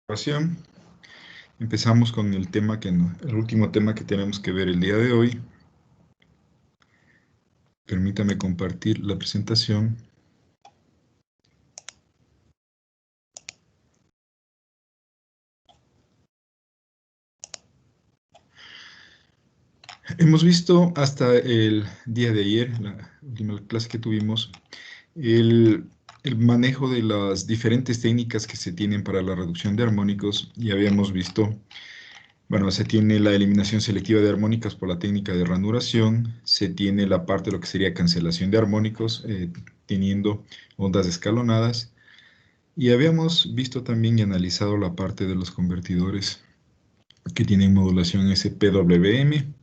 Grabación. Empezamos con el tema el último tema que tenemos que ver el día de hoy. Permítame compartir la presentación. Hemos visto hasta el día de ayer, la última clase que tuvimos, el manejo de las diferentes técnicas que se tienen para la reducción de armónicos y habíamos visto. Bueno, se tiene la eliminación selectiva de armónicas por la técnica de ranuración, se tiene la parte de lo que sería cancelación de armónicos, teniendo ondas escalonadas, y habíamos visto también y analizado la parte de los convertidores que tienen modulación SPWM,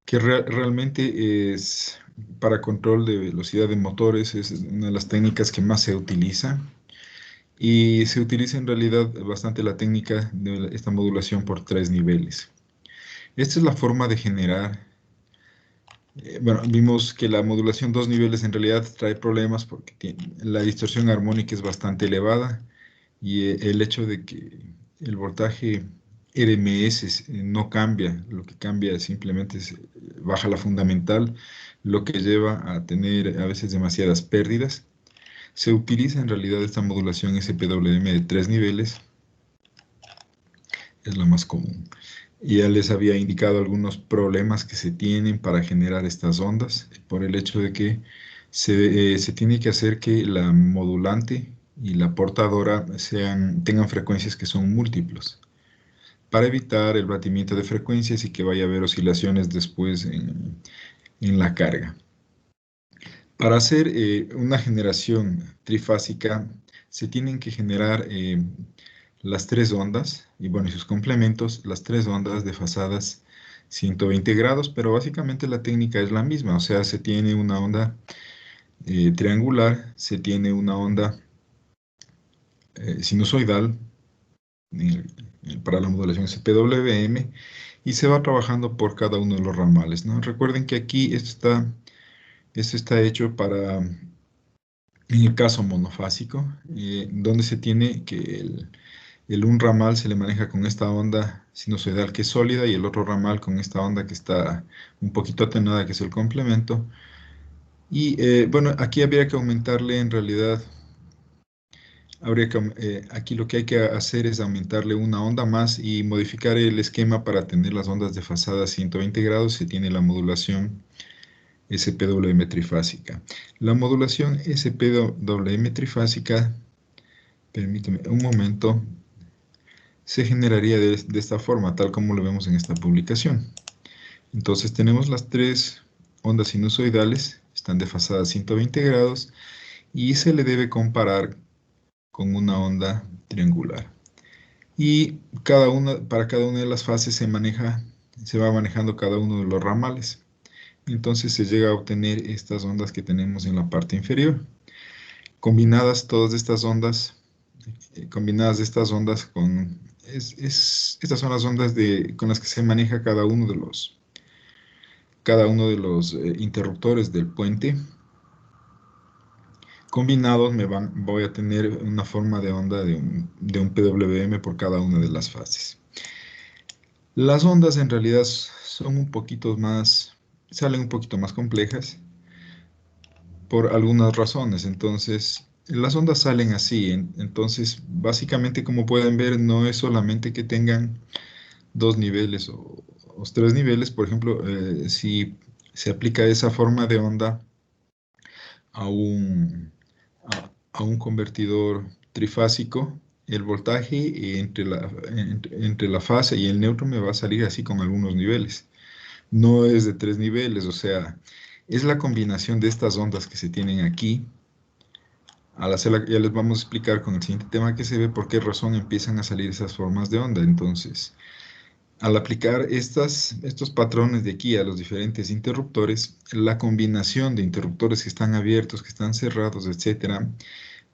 que realmente es para control de velocidad de motores, es una de las técnicas que más se utiliza. Y se utiliza en realidad bastante la técnica de esta modulación por 3 niveles. Esta es la forma de generar. Bueno, vimos que la modulación 2 niveles en realidad trae problemas porque la distorsión armónica es bastante elevada y el hecho de que el voltaje RMS no cambia, lo que cambia simplemente baja la fundamental, lo que lleva a tener a veces demasiadas pérdidas. Se utiliza en realidad esta modulación SPWM de 3 niveles, es la más común. Ya les había indicado algunos problemas que se tienen para generar estas ondas, por el hecho de que se tiene que hacer que la modulante y la portadora tengan frecuencias que son múltiplos, para evitar el batimiento de frecuencias y que vaya a haber oscilaciones después en la carga. Para hacer una generación trifásica, se tienen que generar las 3 ondas, y bueno, y sus complementos, las 3 ondas desfasadas 120 grados, pero básicamente la técnica es la misma, o sea, se tiene una onda triangular, se tiene una onda sinusoidal para la modulación SPWM, y se va trabajando por cada uno de los ramales, ¿no? Recuerden que aquí esto está hecho para, en el caso monofásico, donde se tiene que un ramal se le maneja con esta onda sinusoidal que es sólida y el otro ramal con esta onda que está un poquito atenuada, que es el complemento. Y bueno, aquí habría que aumentarle en realidad, aquí lo que hay que hacer es aumentarle una onda más y modificar el esquema para tener las ondas desfasadas 120 grados. Se tiene la modulación SPWM trifásica. La modulación SPWM trifásica, permíteme un momento, se generaría de esta forma, tal como lo vemos en esta publicación. Entonces tenemos las 3 ondas sinusoidales, están desfasadas 120 grados, y se le debe comparar con una onda triangular. Y para cada una de las fases se va manejando cada uno de los ramales. Entonces se llega a obtener estas ondas que tenemos en la parte inferior. Combinadas todas estas ondas, estas son las ondas con las que se maneja cada uno de los interruptores del puente. Combinados voy a tener una forma de onda de un PWM por cada una de las fases. Las ondas en realidad salen un poquito más complejas por algunas razones. Entonces, las ondas salen así. Entonces, básicamente, como pueden ver, no es solamente que tengan 2 niveles o 3 niveles. Por ejemplo, si se aplica esa forma de onda a un convertidor trifásico, el voltaje entre la fase y el neutro me va a salir así con algunos niveles. No es de 3 niveles, o sea, es la combinación de estas ondas que se tienen aquí. Ya les vamos a explicar con el siguiente tema que se ve por qué razón empiezan a salir esas formas de onda. Entonces, al aplicar estos patrones de aquí a los diferentes interruptores, la combinación de interruptores que están abiertos, que están cerrados, etcétera,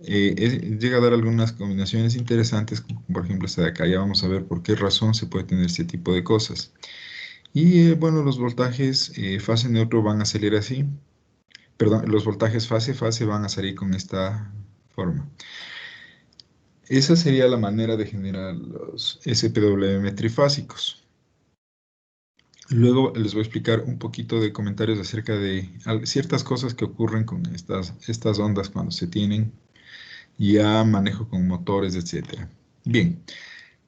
llega a dar algunas combinaciones interesantes, como por ejemplo esta de acá. Ya vamos a ver por qué razón se puede tener este tipo de cosas. Y bueno, los voltajes fase neutro van a salir así. Perdón, los voltajes fase van a salir con esta forma. Esa sería la manera de generar los SPWM trifásicos. Luego les voy a explicar un poquito de comentarios acerca de ciertas cosas que ocurren con estas ondas cuando se tienen ya manejo con motores, etcétera. Bien,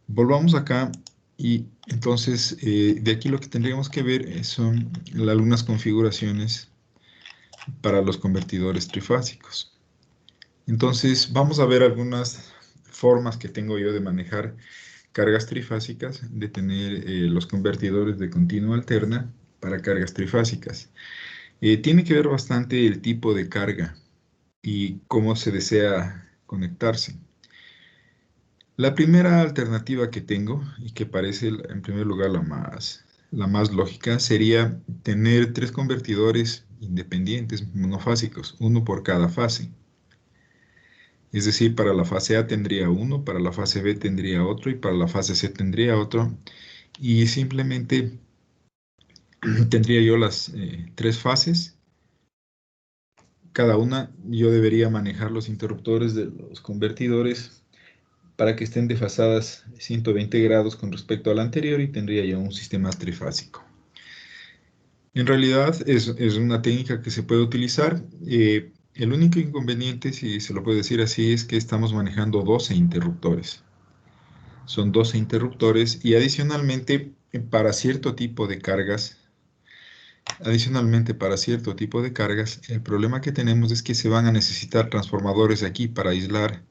volvamos acá y entonces de aquí lo que tendríamos que ver son algunas configuraciones para los convertidores trifásicos. Entonces vamos a ver algunas formas que tengo yo de manejar cargas trifásicas, de tener los convertidores de continua alterna para cargas trifásicas. Tiene que ver bastante el tipo de carga y cómo se desea conectarse. La primera alternativa que tengo, y que parece en primer lugar la más lógica, sería tener tres convertidores independientes monofásicos, uno por cada fase. Es decir, para la fase A tendría uno, para la fase B tendría otro y para la fase C tendría otro. Y simplemente tendría yo las tres fases. Cada una yo debería manejar los interruptores de los convertidores para que estén desfasadas 120 grados con respecto al anterior y tendría ya un sistema trifásico. En realidad es una técnica que se puede utilizar. El único inconveniente, si se lo puede decir así, es que estamos manejando 12 interruptores. Son 12 interruptores y adicionalmente para cierto tipo de cargas, el problema que tenemos es que se van a necesitar transformadores aquí para aislar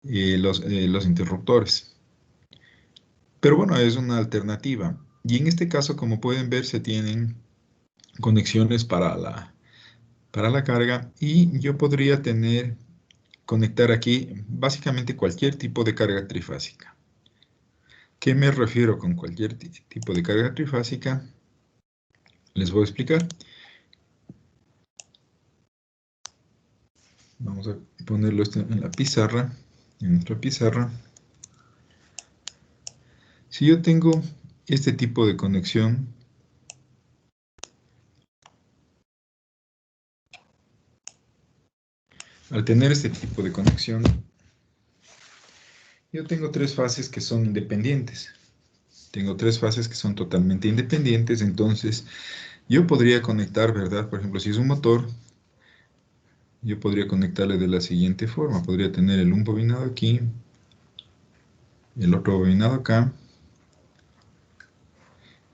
los interruptores. Pero bueno, es una alternativa. Y en este caso, como pueden ver, se tienen conexiones para la carga y yo podría conectar aquí básicamente cualquier tipo de carga trifásica. ¿Qué me refiero con cualquier tipo de carga trifásica? Les voy a explicar. Vamos a ponerlo esto en la pizarra, en nuestra pizarra. Si yo tengo este tipo de conexión, al tener este tipo de conexión, yo tengo tres fases que son independientes. Tengo tres fases que son totalmente independientes, entonces yo podría conectar, ¿verdad? Por ejemplo, si es un motor, yo podría conectarle de la siguiente forma. Podría tener un bobinado aquí, el otro bobinado acá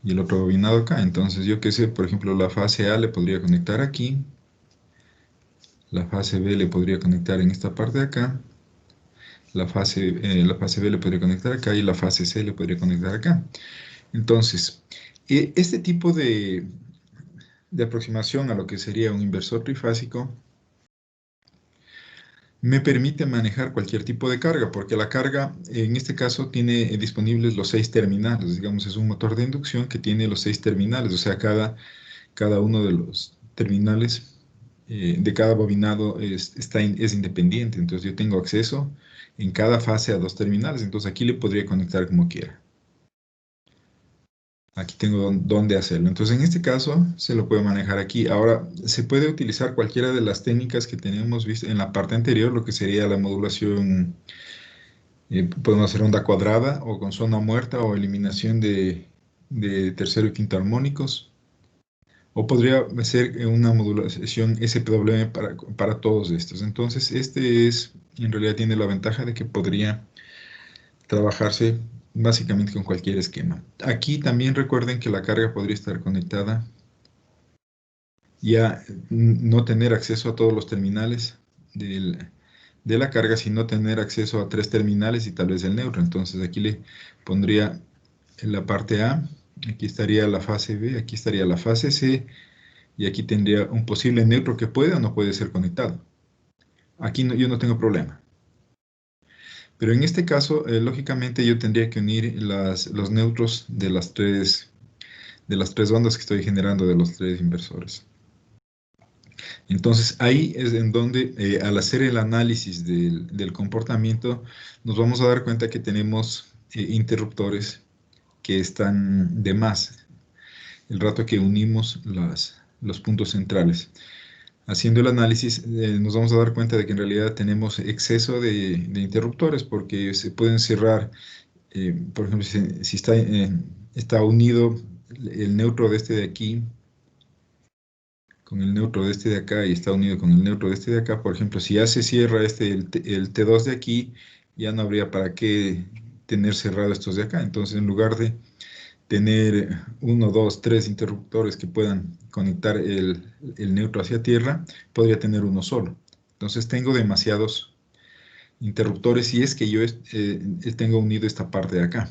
y el otro bobinado acá. Entonces yo qué sé, por ejemplo, la fase A le podría conectar aquí, la fase B le podría conectar en esta parte de acá, la fase B le podría conectar acá y la fase C le podría conectar acá. Entonces, este tipo de aproximación a lo que sería un inversor trifásico me permite manejar cualquier tipo de carga, porque la carga en este caso tiene disponibles los 6 terminales, digamos, es un motor de inducción que tiene los 6 terminales, o sea, cada uno de los terminales de cada bobinado es independiente, entonces yo tengo acceso en cada fase a 2 terminales, entonces aquí le podría conectar como quiera. Aquí tengo dónde hacerlo. Entonces, en este caso, se lo puede manejar aquí. Ahora, se puede utilizar cualquiera de las técnicas que tenemos visto en la parte anterior, lo que sería la modulación, podemos hacer onda cuadrada o con zona muerta o eliminación de tercero y quinto armónicos. O podría ser una modulación SPWM para todos estos. Entonces, en realidad tiene la ventaja de que podría trabajarse básicamente con cualquier esquema. Aquí también recuerden que la carga podría estar conectada y a no tener acceso a todos los terminales de la carga, sino tener acceso a 3 terminales y tal vez el neutro. Entonces aquí le pondría en la parte A, aquí estaría la fase B, aquí estaría la fase C y aquí tendría un posible neutro que puede o no puede ser conectado. Aquí yo no tengo problema. Pero en este caso, lógicamente yo tendría que unir los neutros de las tres ondas que estoy generando de los 3 inversores. Entonces ahí es en donde al hacer el análisis del comportamiento nos vamos a dar cuenta que tenemos interruptores que están de más el rato que unimos los puntos centrales. Haciendo el análisis, nos vamos a dar cuenta de que en realidad tenemos exceso de interruptores porque se pueden cerrar, por ejemplo, si está, está unido el neutro de este de aquí con el neutro de este de acá y está unido con el neutro de este de acá, por ejemplo, si ya se cierra el T2 de aquí, ya no habría para qué tener cerrado estos de acá. Entonces, en lugar de tener uno, dos, tres interruptores que puedan conectar el neutro hacia tierra, podría tener uno solo. Entonces, tengo demasiados interruptores si es que yo tengo unido esta parte de acá.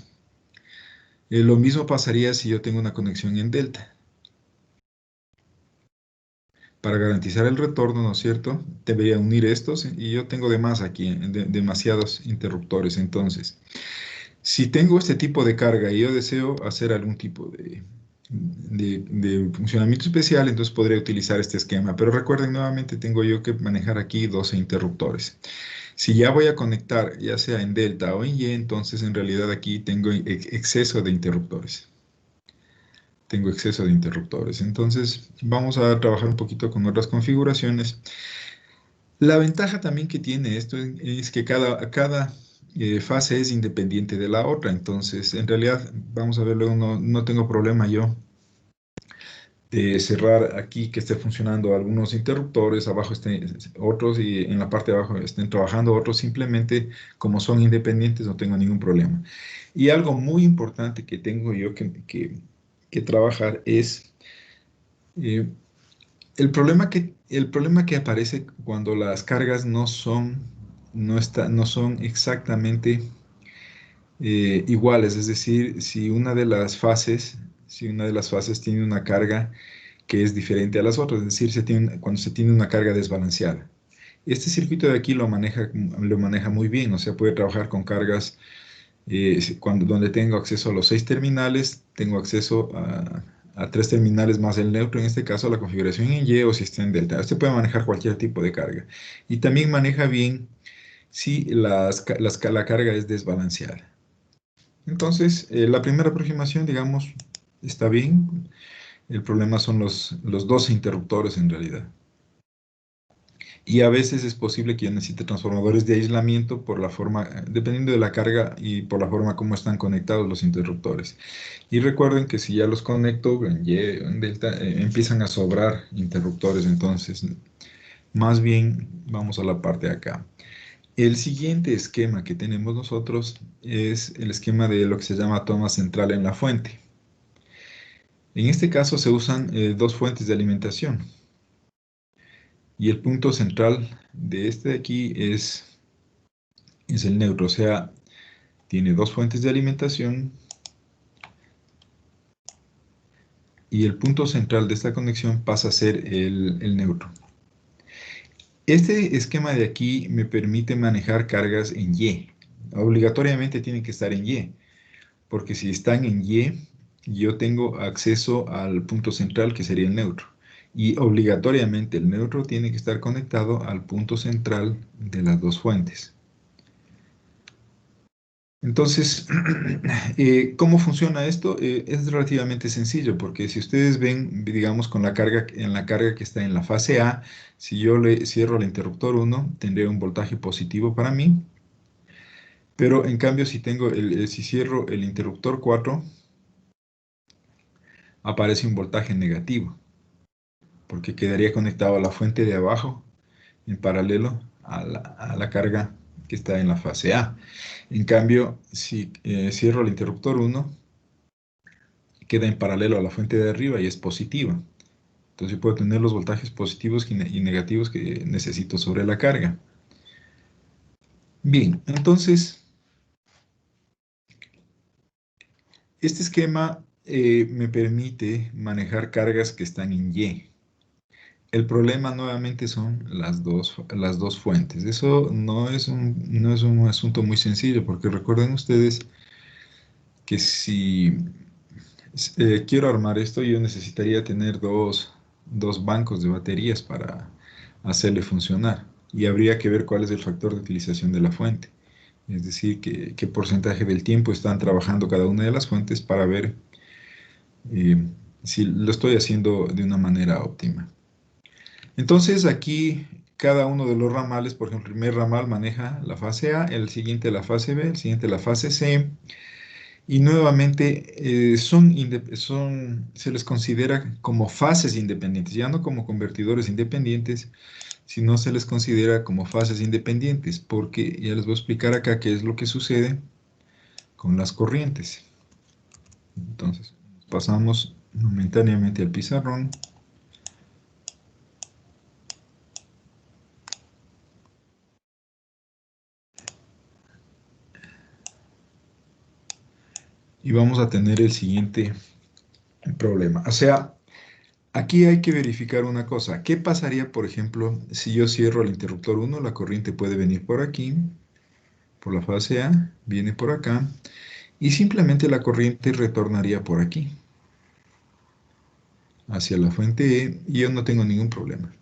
Lo mismo pasaría si yo tengo una conexión en delta. Para garantizar el retorno, ¿no es cierto? Debería unir estos y yo tengo de más aquí, demasiados interruptores. Entonces, si tengo este tipo de carga y yo deseo hacer algún tipo de funcionamiento especial, entonces podría utilizar este esquema. Pero recuerden, nuevamente tengo yo que manejar aquí 12 interruptores. Si ya voy a conectar, ya sea en delta o en Y, entonces en realidad aquí tengo exceso de interruptores. Tengo exceso de interruptores. Entonces vamos a trabajar un poquito con otras configuraciones. La ventaja también que tiene esto es que cada fase es independiente de la otra. Entonces, en realidad, vamos a ver luego, no tengo problema yo de cerrar aquí que esté funcionando algunos interruptores, abajo estén otros y en la parte de abajo estén trabajando otros. Simplemente, como son independientes, no tengo ningún problema. Y algo muy importante que tengo yo que trabajar es eh, el problema que aparece cuando las cargas no son exactamente iguales, es decir, si una de las fases tiene una carga que es diferente a las otras, es decir, cuando se tiene una carga desbalanceada. Este circuito de aquí lo maneja muy bien, o sea, puede trabajar con cargas donde tengo acceso a los 6 terminales, tengo acceso a 3 terminales más el neutro, en este caso la configuración en Y o si está en delta. Este puede manejar cualquier tipo de carga. Y también maneja bien si la carga es desbalanceada. Entonces, la primera aproximación, digamos, está bien. El problema son los 12 interruptores en realidad. Y a veces es posible que yo necesite transformadores de aislamiento por la forma, dependiendo de la carga y por la forma como están conectados los interruptores. Y recuerden que si ya los conecto en Y o en delta, empiezan a sobrar interruptores. Entonces, más bien vamos a la parte de acá. El siguiente esquema que tenemos nosotros es el esquema de lo que se llama toma central en la fuente. En este caso se usan dos fuentes de alimentación. Y el punto central de este de aquí es el neutro, o sea, tiene dos fuentes de alimentación y el punto central de esta conexión pasa a ser el neutro. Este esquema de aquí me permite manejar cargas en Y. Obligatoriamente tienen que estar en Y, porque si están en Y, yo tengo acceso al punto central que sería el neutro. Y obligatoriamente el neutro tiene que estar conectado al punto central de las dos fuentes. Entonces, ¿cómo funciona esto? Es relativamente sencillo, porque si ustedes ven, digamos, en la carga que está en la fase A, si yo le cierro el interruptor 1, tendré un voltaje positivo para mí, pero en cambio, si cierro el interruptor 4, aparece un voltaje negativo, porque quedaría conectado a la fuente de abajo en paralelo a la carga que está en la fase A. En cambio, si cierro el interruptor 1, queda en paralelo a la fuente de arriba y es positiva. Entonces yo puedo tener los voltajes positivos y negativos que necesito sobre la carga. Bien, entonces este esquema me permite manejar cargas que están en Y. El problema nuevamente son las dos fuentes. Eso no es un asunto muy sencillo, porque recuerden ustedes que si quiero armar esto, yo necesitaría tener dos bancos de baterías para hacerle funcionar. Y habría que ver cuál es el factor de utilización de la fuente. Es decir, qué porcentaje del tiempo están trabajando cada una de las fuentes para ver eh, si lo estoy haciendo de una manera óptima. Entonces aquí cada uno de los ramales, por ejemplo, el primer ramal maneja la fase A, el siguiente la fase B, el siguiente la fase C, y nuevamente se les considera como fases independientes, ya no como convertidores independientes, sino se les considera como fases independientes, porque ya les voy a explicar acá qué es lo que sucede con las corrientes. Entonces, pasamos momentáneamente al pizarrón. Y vamos a tener el siguiente problema. O sea, aquí hay que verificar una cosa. ¿Qué pasaría, por ejemplo, si yo cierro el interruptor 1? La corriente puede venir por aquí, por la fase A, viene por acá, y simplemente la corriente retornaría por aquí, hacia la fuente E, y yo no tengo ningún problema.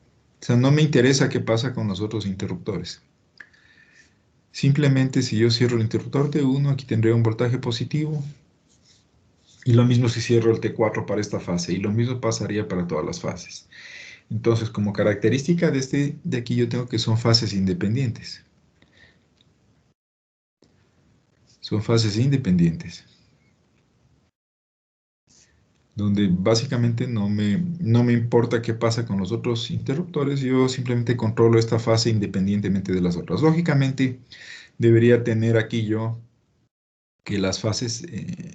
O sea, no me interesa qué pasa con los otros interruptores. Simplemente si yo cierro el interruptor T1, aquí tendré un voltaje positivo, y lo mismo si cierro el T4 para esta fase, y lo mismo pasaría para todas las fases. Entonces, como característica de este de aquí, yo tengo que son fases independientes. Son fases independientes, donde básicamente no me importa qué pasa con los otros interruptores, yo simplemente controlo esta fase independientemente de las otras. Lógicamente, debería tener aquí yo que las fases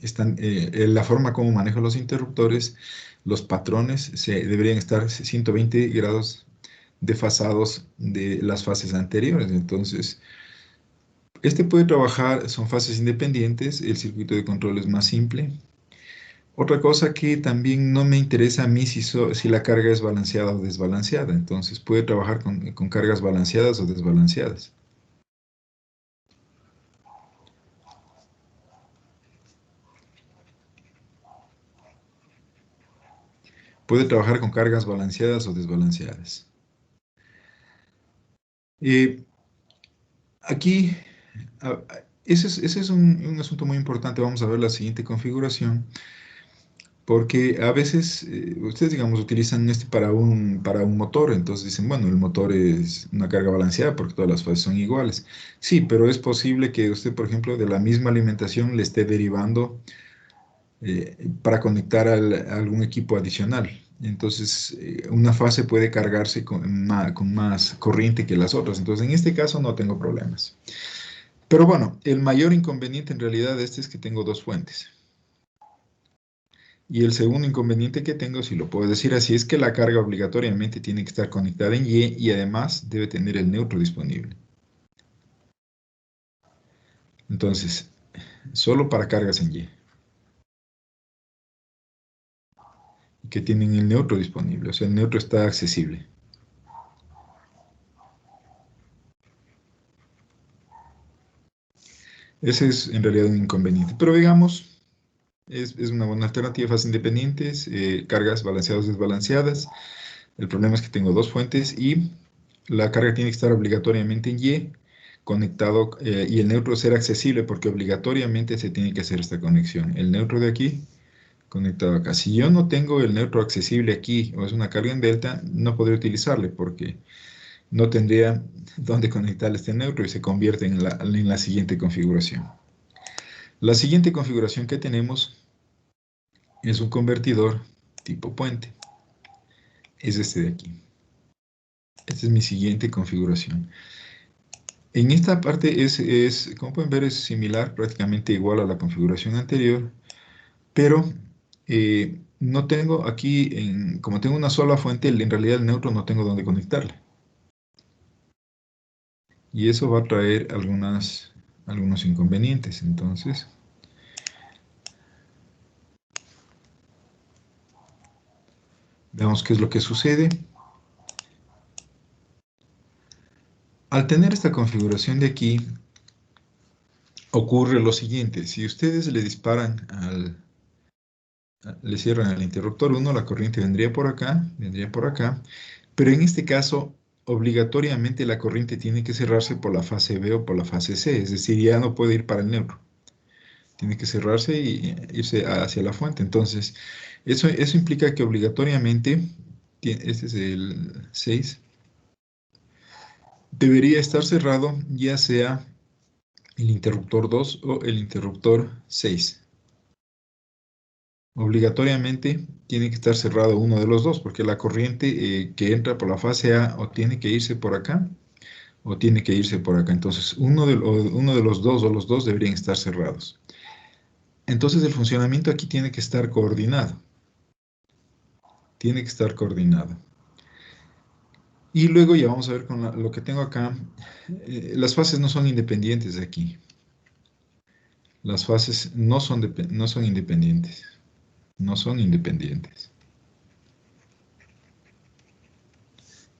están, en la forma como manejo los interruptores, los patrones deberían estar 120 grados desfasados de las fases anteriores. Entonces, este puede trabajar, son fases independientes, el circuito de control es más simple. Otra cosa que también no me interesa a mí si la carga es balanceada o desbalanceada, entonces puede trabajar con cargas balanceadas o desbalanceadas. Puede trabajar con cargas balanceadas o desbalanceadas. Eh, Aquí, ese es un asunto muy importante. Vamos a ver la siguiente configuración. Porque a veces ustedes, digamos, utilizan este para un motor, entonces dicen, bueno, el motor es una carga balanceada porque todas las fases son iguales. Sí, pero es posible que usted, por ejemplo, de la misma alimentación le esté derivando para conectar a algún equipo adicional. Entonces, una fase puede cargarse con más corriente que las otras. Entonces, en este caso no tengo problemas. Pero bueno, el mayor inconveniente en realidad de este es que tengo dos fuentes. Y el segundo inconveniente que tengo, si lo puedo decir así, es que la carga obligatoriamente tiene que estar conectada en Y además debe tener el neutro disponible. Entonces, solo para cargas en Y, que tienen el neutro disponible, o sea, el neutro está accesible. Ese es en realidad un inconveniente. Pero digamos, es una buena alternativa, fases independientes, cargas balanceadas o desbalanceadas. El problema es que tengo dos fuentes y la carga tiene que estar obligatoriamente en Y, conectado, y el neutro ser accesible porque obligatoriamente se tiene que hacer esta conexión. El neutro de aquí conectado acá. Si yo no tengo el neutro accesible aquí o es una carga en delta, no podré utilizarle porque no tendría dónde conectarle este neutro y se convierte en la siguiente configuración. La siguiente configuración que tenemos es un convertidor tipo puente. Es este de aquí. Esta es mi siguiente configuración. En esta parte como pueden ver, es similar, prácticamente igual a la configuración anterior, pero no tengo aquí, como tengo una sola fuente, en realidad el neutro no tengo dónde conectarle. Y eso va a traer algunos inconvenientes. Entonces, veamos qué es lo que sucede. Al tener esta configuración de aquí, ocurre lo siguiente. Si ustedes le disparan le cierran el interruptor 1, la corriente vendría por acá, pero en este caso, obligatoriamente la corriente tiene que cerrarse por la fase B o por la fase C, es decir, ya no puede ir para el neutro. Tiene que cerrarse y irse hacia la fuente. Entonces, eso implica que obligatoriamente Este es el 6. Debería estar cerrado ya sea el interruptor 2 o el interruptor 6. Obligatoriamente tiene que estar cerrado uno de los dos, porque la corriente que entra por la fase A o tiene que irse por acá o tiene que irse por acá. Entonces, uno de los dos o los dos deberían estar cerrados. Entonces, el funcionamiento aquí tiene que estar coordinado. Tiene que estar coordinado. Y luego ya vamos a ver con lo que tengo acá. Las fases no son independientes de aquí. Las fases no son independientes. No son independientes.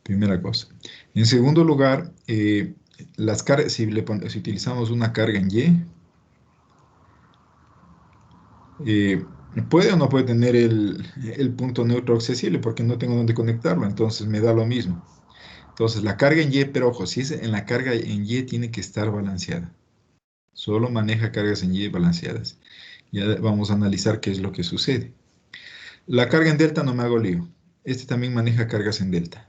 Primera cosa. En segundo lugar, si utilizamos una carga en Y, eh, puede o no puede tener el punto neutro accesible porque no tengo dónde conectarlo, entonces me da lo mismo. Entonces la carga en Y, pero ojo, si es en la carga en Y tiene que estar balanceada. Solo maneja cargas en Y balanceadas. Ya vamos a analizar qué es lo que sucede. La carga en delta no me hago lío. Este también maneja cargas en delta.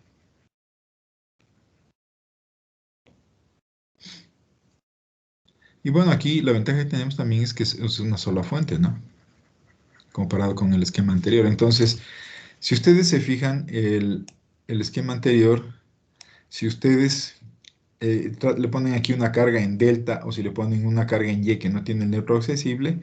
Y bueno, aquí la ventaja que tenemos también es que es una sola fuente, ¿no? Comparado con el esquema anterior. Entonces, si ustedes se fijan, el esquema anterior, si ustedes le ponen aquí una carga en delta o si le ponen una carga en Y que no tiene el neutro accesible,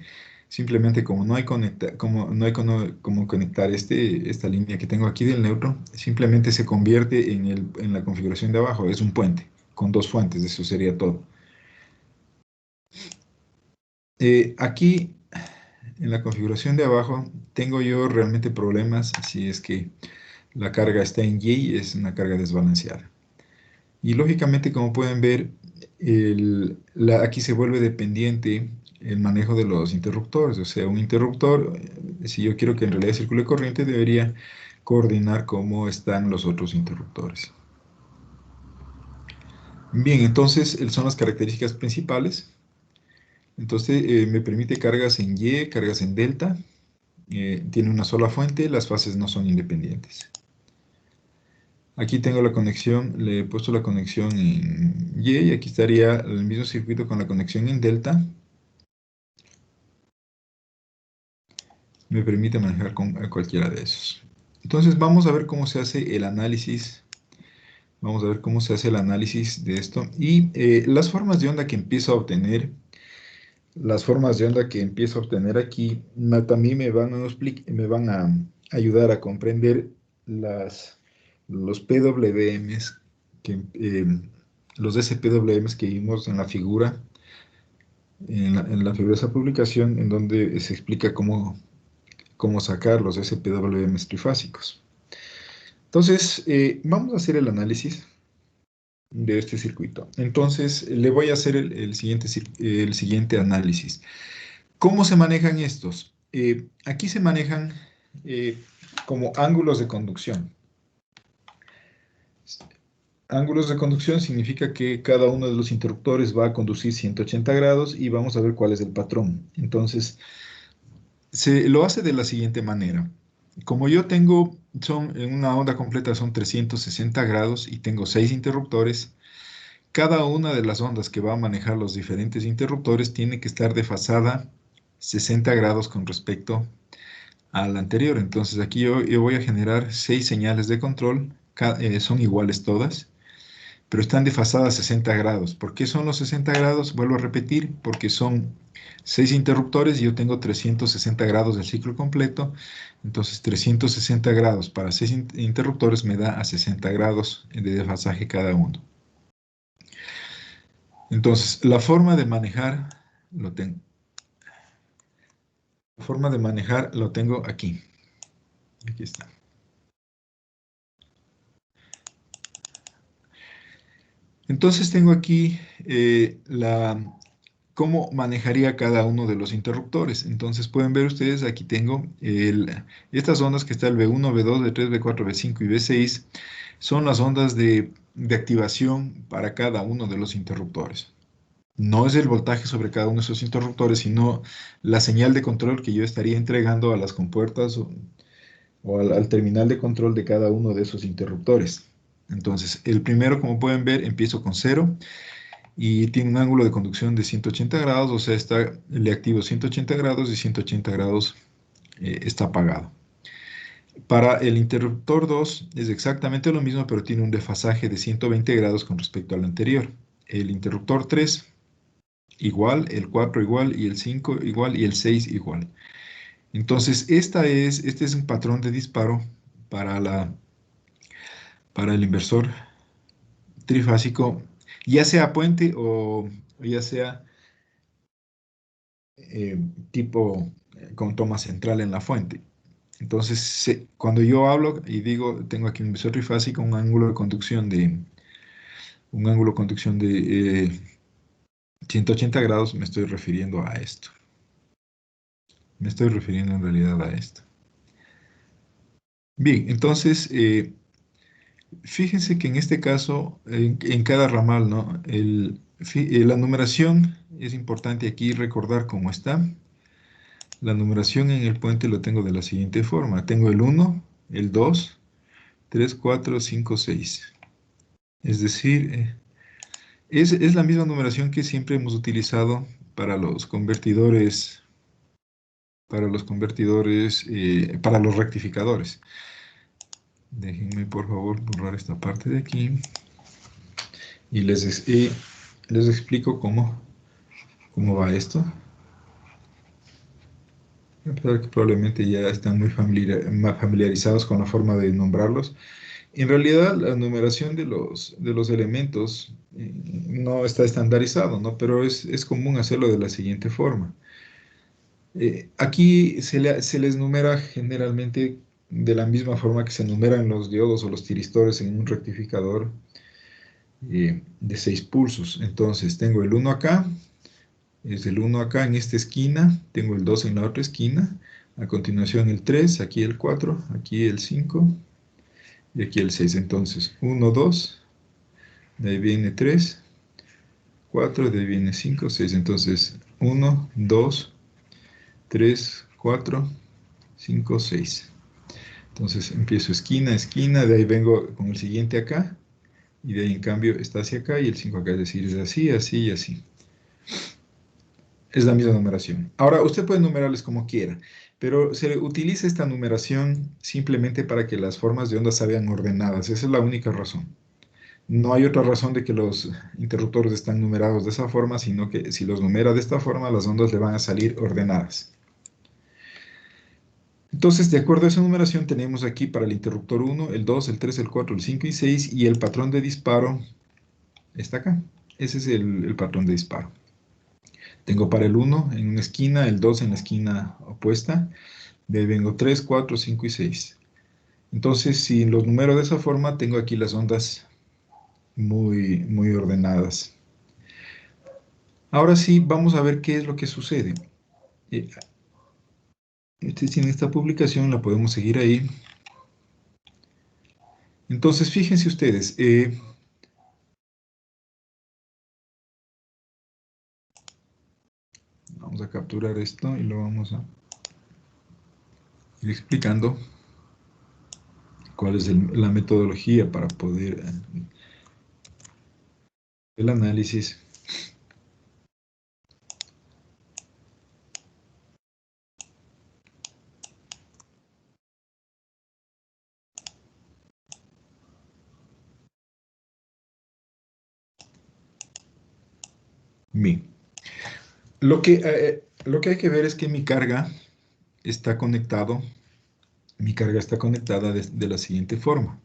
simplemente como no hay, como conectar esta línea que tengo aquí del neutro, simplemente se convierte en la configuración de abajo, es un puente con dos fuentes, eso sería todo. Aquí en la configuración de abajo tengo yo realmente problemas si es que la carga está en Y y es una carga desbalanceada. Y lógicamente, como pueden ver, aquí se vuelve dependiente el manejo de los interruptores. O sea, un interruptor, si yo quiero que en realidad circule corriente, debería coordinar cómo están los otros interruptores. Bien, entonces son las características principales. Entonces me permite cargas en Y, cargas en delta. Tiene una sola fuente, las fases no son independientes. Aquí tengo la conexión, le he puesto la conexión en Y y aquí estaría el mismo circuito con la conexión en delta. Me permite manejar con cualquiera de esos. Entonces vamos a ver cómo se hace el análisis. Vamos a ver cómo se hace el análisis de esto. Y las formas de onda que empiezo a obtener, aquí, también me van a ayudar a comprender los PWMs, los SPWMs que vimos en la figura, en la figura de esa publicación, en donde se explica cómo sacar los SPWMs trifásicos. Entonces, vamos a hacer el análisis de este circuito. Entonces, le voy a hacer el siguiente análisis. ¿Cómo se manejan estos? Aquí se manejan como ángulos de conducción. Ángulos de conducción significa que cada uno de los interruptores va a conducir 180 grados y vamos a ver cuál es el patrón. Entonces, se lo hace de la siguiente manera. Como yo tengo, en una onda completa son 360 grados y tengo 6 interruptores, cada una de las ondas que va a manejar los diferentes interruptores tiene que estar desfasada 60 grados con respecto a la anterior. Entonces aquí yo voy a generar 6 señales de control, son iguales todas, pero están desfasadas 60 grados. ¿Por qué son los 60 grados? Vuelvo a repetir, porque son 6 interruptores y yo tengo 360 grados del ciclo completo. Entonces 360 grados para 6 interruptores me da a 60 grados de desfasaje cada uno. Entonces, la forma de manejar lo tengo. La forma de manejar lo tengo aquí. Aquí está. Entonces tengo aquí cómo manejaría cada uno de los interruptores. Entonces pueden ver ustedes, aquí tengo estas ondas que está el B1, B2, B3, B4, B5 y B6, son las ondas de activación para cada uno de los interruptores. No es el voltaje sobre cada uno de esos interruptores, sino la señal de control que yo estaría entregando a las compuertas o al terminal de control de cada uno de esos interruptores. Entonces, el primero, como pueden ver, empiezo con 0 y tiene un ángulo de conducción de 180 grados, o sea, le activo 180 grados y 180 grados está apagado. Para el interruptor 2 es exactamente lo mismo, pero tiene un desfasaje de 120 grados con respecto al anterior. El interruptor 3 igual, el 4 igual, y el 5 igual, y el 6 igual. Entonces, este es un patrón de disparo para, para el inversor trifásico, ya sea puente o ya sea tipo con toma central en la fuente. Entonces, cuando yo hablo y digo, tengo aquí un inversor trifásico, un ángulo de conducción de 180 grados, me estoy refiriendo a esto. Me estoy refiriendo en realidad a esto. Bien, entonces, fíjense que en este caso, en cada ramal, ¿no? La numeración es importante aquí recordar cómo está. La numeración en el puente lo tengo de la siguiente forma. Tengo el 1, el 2, 3, 4, 5, 6. Es decir, es la misma numeración que siempre hemos utilizado para los convertidores, para los rectificadores. Déjenme por favor borrar esta parte de aquí y les explico cómo va esto. A pesar que probablemente ya están muy familiarizados con la forma de nombrarlos. En realidad, la numeración de los elementos no está estandarizado, ¿no? Pero es común hacerlo de la siguiente forma. Aquí se les numera generalmente de la misma forma que se numeran los diodos o los tiristores en un rectificador de 6 pulsos. Entonces, tengo el 1 acá, es el 1 acá en esta esquina, tengo el 2 en la otra esquina, a continuación el 3, aquí el 4, aquí el 5 y aquí el 6. Entonces, 1, 2, de ahí viene 3, 4, de ahí viene 5, 6. Entonces, 1, 2, 3, 4, 5, 6. Entonces empiezo esquina, esquina, de ahí vengo con el siguiente acá, y de ahí en cambio está hacia acá y el 5 acá, es decir, es así, así y así. Es la misma numeración. Ahora, usted puede numerarles como quiera, pero se utiliza esta numeración simplemente para que las formas de onda salgan ordenadas. Esa es la única razón. No hay otra razón de que los interruptores están numerados de esa forma, sino que si los numera de esta forma, las ondas le van a salir ordenadas. Entonces, de acuerdo a esa numeración, tenemos aquí para el interruptor 1, el 2, el 3, el 4, el 5 y 6, y el patrón de disparo está acá. Ese es el patrón de disparo. Tengo para el 1 en una esquina, el 2 en la esquina opuesta, de ahí vengo 3, 4, 5 y 6. Entonces, si los numero de esa forma, tengo aquí las ondas muy ordenadas. Ahora sí, vamos a ver qué es lo que sucede. En esta publicación la podemos seguir ahí. Entonces, fíjense ustedes, vamos a capturar esto y lo vamos a ir explicando cuál es la metodología para poder el análisis. Bien. Lo que hay que ver es que mi carga está conectada de la siguiente forma.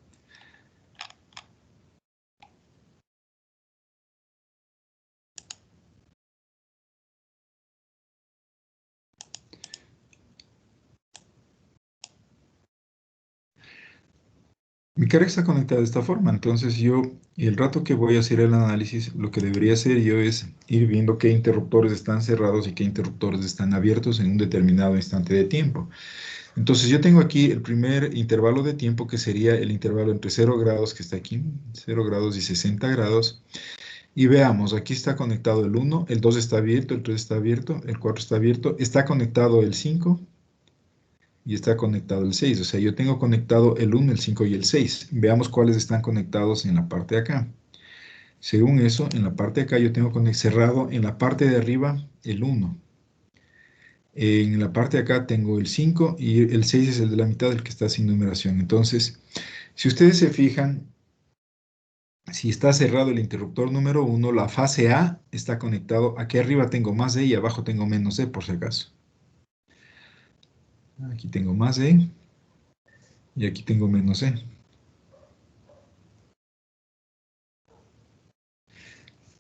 Mi carga está conectada de esta forma, entonces el rato que voy a hacer el análisis, lo que debería hacer yo es ir viendo qué interruptores están cerrados y qué interruptores están abiertos en un determinado instante de tiempo. Entonces yo tengo aquí el primer intervalo de tiempo que sería el intervalo entre 0 grados, que está aquí, 0 grados y 60 grados. Y veamos, aquí está conectado el 1, el 2 está abierto, el 3 está abierto, el 4 está abierto, está conectado el 5 y está conectado el 6. O sea, yo tengo conectado el 1, el 5 y el 6. Veamos cuáles están conectados en la parte de acá. Según eso, en la parte de acá yo tengo cerrado en la parte de arriba el 1. En la parte de acá tengo el 5 y el 6 es el de la mitad, el que está sin numeración. Entonces, si ustedes se fijan, si está cerrado el interruptor número 1, la fase A está conectado. Aquí arriba tengo más D y abajo tengo menos D, por si acaso. Aquí tengo más D y aquí tengo menos D.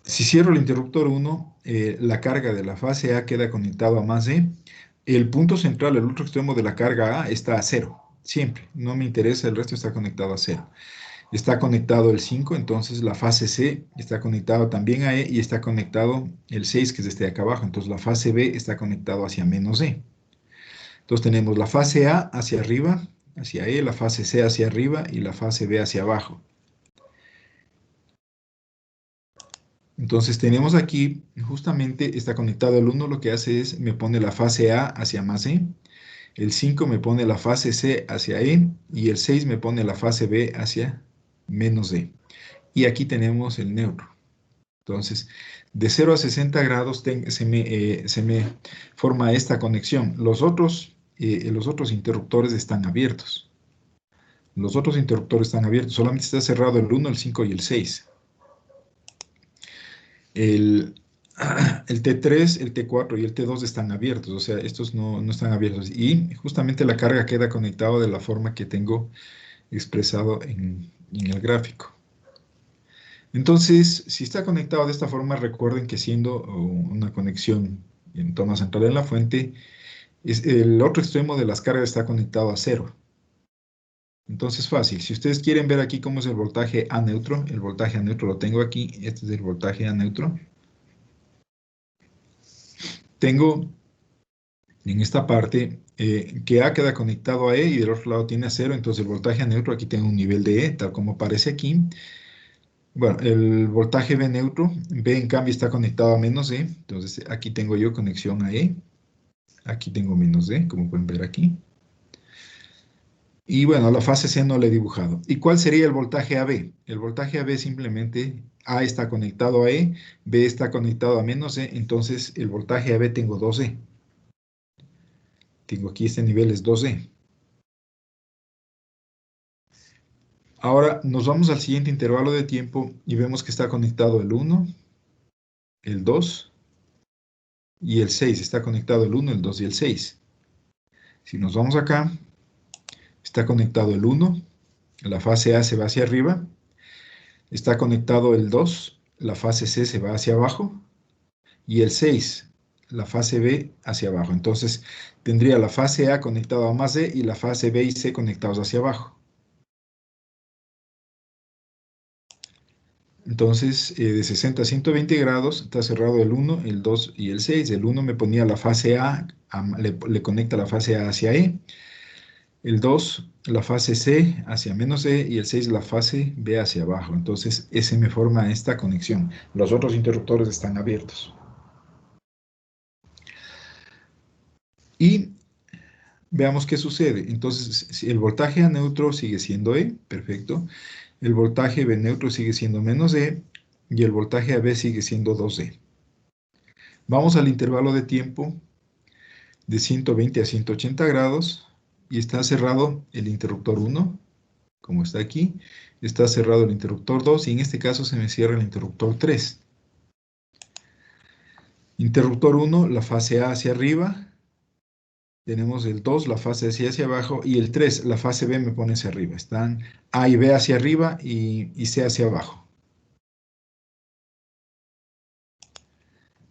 Si cierro el interruptor 1, la carga de la fase A queda conectado a más D. El punto central, el otro extremo de la carga A, está a 0. Siempre. No me interesa, el resto está conectado a 0. Está conectado el 5, entonces la fase C está conectado también a E y está conectado el 6, que es este de acá abajo. Entonces la fase B está conectado hacia menos E. Entonces tenemos la fase A hacia arriba, hacia E, la fase C hacia arriba y la fase B hacia abajo. Entonces tenemos aquí, justamente está conectado el 1, lo que hace es, me pone la fase A hacia más E, el 5 me pone la fase C hacia E y el 6 me pone la fase B hacia menos E. Y aquí tenemos el neutro. Entonces, de 0 a 60 grados se me forma esta conexión. Los otros interruptores están abiertos. Los otros interruptores están abiertos. Solamente está cerrado el 1, el 5 y el 6. El, el T3, el T4 y el T2 están abiertos. O sea, estos no están abiertos. Y justamente la carga queda conectada de la forma que tengo expresado en el gráfico. Entonces, si está conectado de esta forma, recuerden que siendo una conexión en toma central en la fuente, el otro extremo de las cargas está conectado a 0. Entonces, fácil. Si ustedes quieren ver aquí cómo es el voltaje A neutro, el voltaje A neutro lo tengo aquí. Este es el voltaje A neutro. Tengo en esta parte que A queda conectado a E y del otro lado tiene a 0. Entonces, el voltaje A neutro aquí tengo un nivel de E, tal como aparece aquí. Bueno, el voltaje B neutro, B en cambio está conectado a menos E, entonces aquí tengo yo conexión a E, aquí tengo menos D, como pueden ver aquí. Y bueno, la fase C no la he dibujado. ¿Y cuál sería el voltaje AB? El voltaje AB simplemente, A está conectado a E, B está conectado a menos E, entonces el voltaje AB tengo 2E. Tengo aquí este nivel es 2E. Ahora nos vamos al siguiente intervalo de tiempo y vemos que está conectado el 1, el 2 y el 6. Está conectado el 1, el 2 y el 6. Si nos vamos acá, está conectado el 1, la fase A se va hacia arriba, está conectado el 2, la fase C se va hacia abajo, y el 6, la fase B hacia abajo. Entonces, tendría la fase A conectada a más D y la fase B y C conectados hacia abajo. Entonces, de 60 a 120 grados está cerrado el 1, el 2 y el 6. El 1 me ponía la fase A, le conecta la fase A hacia E. El 2, la fase C hacia menos E y el 6, la fase B hacia abajo. Entonces, ese me forma esta conexión. Los otros interruptores están abiertos. Y veamos qué sucede. Entonces, si el voltaje A neutro sigue siendo E, perfecto. El voltaje B neutro sigue siendo menos E y el voltaje AB sigue siendo 2E. Vamos al intervalo de tiempo de 120 a 180 grados y está cerrado el interruptor 1, como está aquí. Está cerrado el interruptor 2 y en este caso se me cierra el interruptor 3. Interruptor 1, la fase A hacia arriba. Tenemos el 2, la fase C hacia abajo, y el 3, la fase B me pone hacia arriba. Están A y B hacia arriba y C hacia abajo.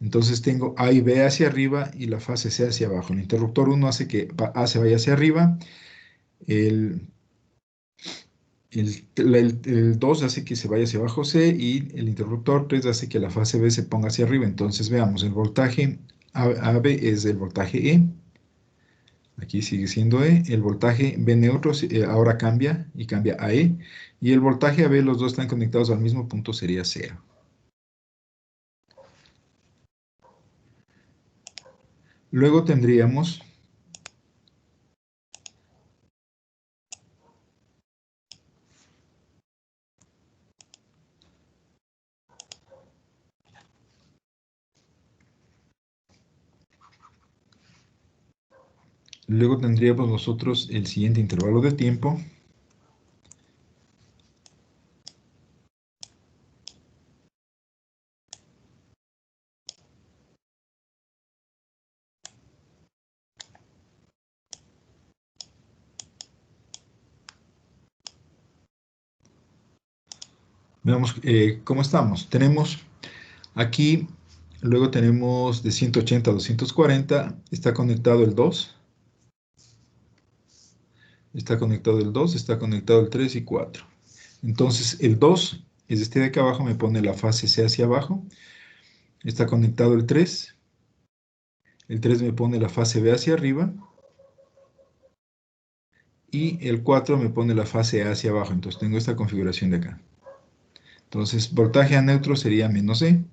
Entonces tengo A y B hacia arriba y la fase C hacia abajo. El interruptor 1 hace que A se vaya hacia arriba. El, el 2 hace que se vaya hacia abajo C y el interruptor 3 hace que la fase B se ponga hacia arriba. Entonces veamos, el voltaje AB es el voltaje E. Aquí sigue siendo E. El voltaje B neutro ahora cambia y cambia a E. Y el voltaje AB, los dos están conectados al mismo punto, sería 0. Luego tendríamos Luego tendríamos nosotros el siguiente intervalo de tiempo. Veamos cómo estamos. Tenemos aquí, luego tenemos de 180 a 240, está conectado el 2, está conectado el 2, está conectado el 3 y 4. Entonces el 2, es este de acá abajo, me pone la fase C hacia abajo, está conectado el 3 me pone la fase B hacia arriba, y el 4 me pone la fase A hacia abajo, entonces tengo esta configuración de acá. Entonces voltaje a neutro sería menos E,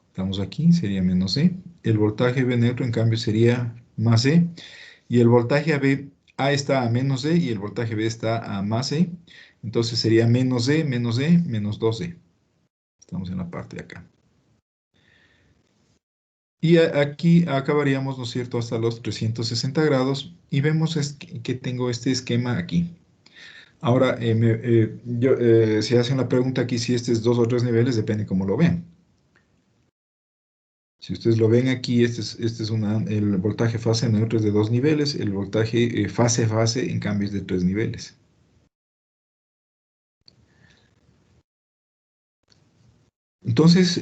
estamos aquí, sería menos E, el voltaje B neutro en cambio sería más E, y el voltaje A está a menos E y el voltaje B está a más E, entonces sería menos E, menos 2E. Estamos en la parte de acá. Y aquí acabaríamos, ¿no es cierto?, hasta los 360 grados y vemos que tengo este esquema aquí. Ahora, si hacen la pregunta aquí si este es 2 o 3 niveles, depende cómo lo vean. Si ustedes lo ven aquí, el voltaje fase neutro es de 2 niveles, el voltaje fase en cambio es de 3 niveles. Entonces,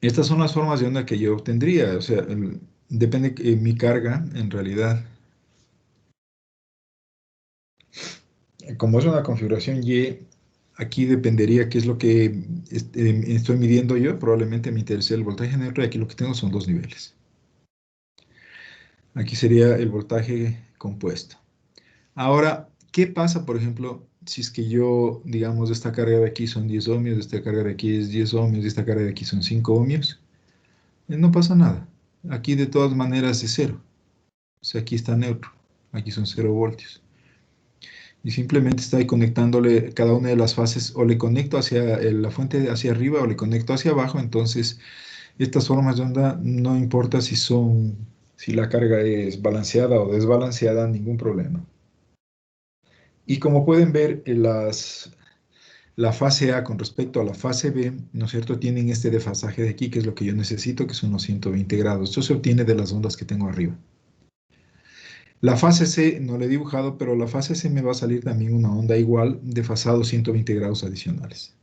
estas son las formas de onda que yo obtendría, o sea, depende de mi carga, en realidad. Como es una configuración Y, aquí dependería qué es lo que estoy midiendo yo, probablemente me interese el voltaje neutro y aquí lo que tengo son 2 niveles. Aquí sería el voltaje compuesto. Ahora, ¿qué pasa, por ejemplo, si es que yo, digamos, esta carga de aquí son 10 ohmios, esta carga de aquí es 10 ohmios, esta carga de aquí son 5 ohmios? No pasa nada. Aquí de todas maneras es cero. O sea, aquí está neutro. Aquí son 0 voltios. Y simplemente está ahí conectándole cada una de las fases, o le conecto hacia la fuente hacia arriba o le conecto hacia abajo. Entonces, estas formas de onda, no importa si la carga es balanceada o desbalanceada, ningún problema. Y como pueden ver, la fase A con respecto a la fase B, ¿no es cierto?, tienen este desfasaje de aquí, que es lo que yo necesito, que son los 120 grados. Esto se obtiene de las ondas que tengo arriba. La fase C no la he dibujado, pero la fase C me va a salir también una onda igual, desfasado 120 grados adicionales.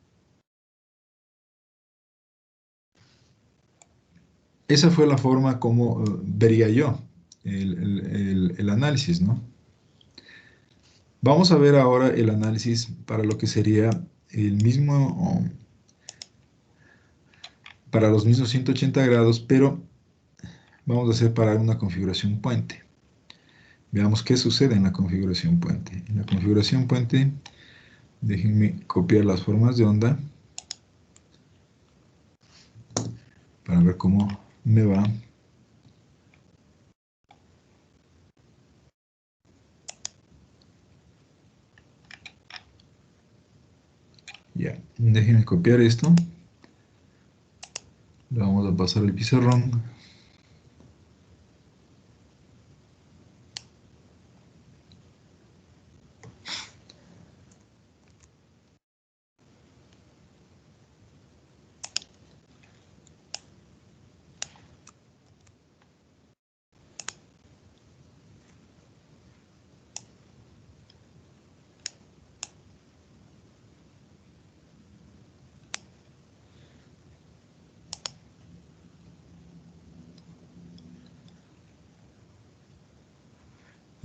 Esa fue la forma como vería yo el análisis, ¿no? Vamos a ver ahora el análisis para lo que sería el mismo, para los mismos 180 grados, pero vamos a hacer para una configuración puente. Veamos qué sucede en la configuración puente. En la configuración puente, déjenme copiar las formas de onda para ver cómo me va. Ya, déjenme copiar esto. Le vamos a pasar el pizarrón.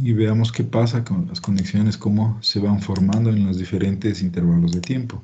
Y veamos qué pasa con las conexiones, cómo se van formando en los diferentes intervalos de tiempo.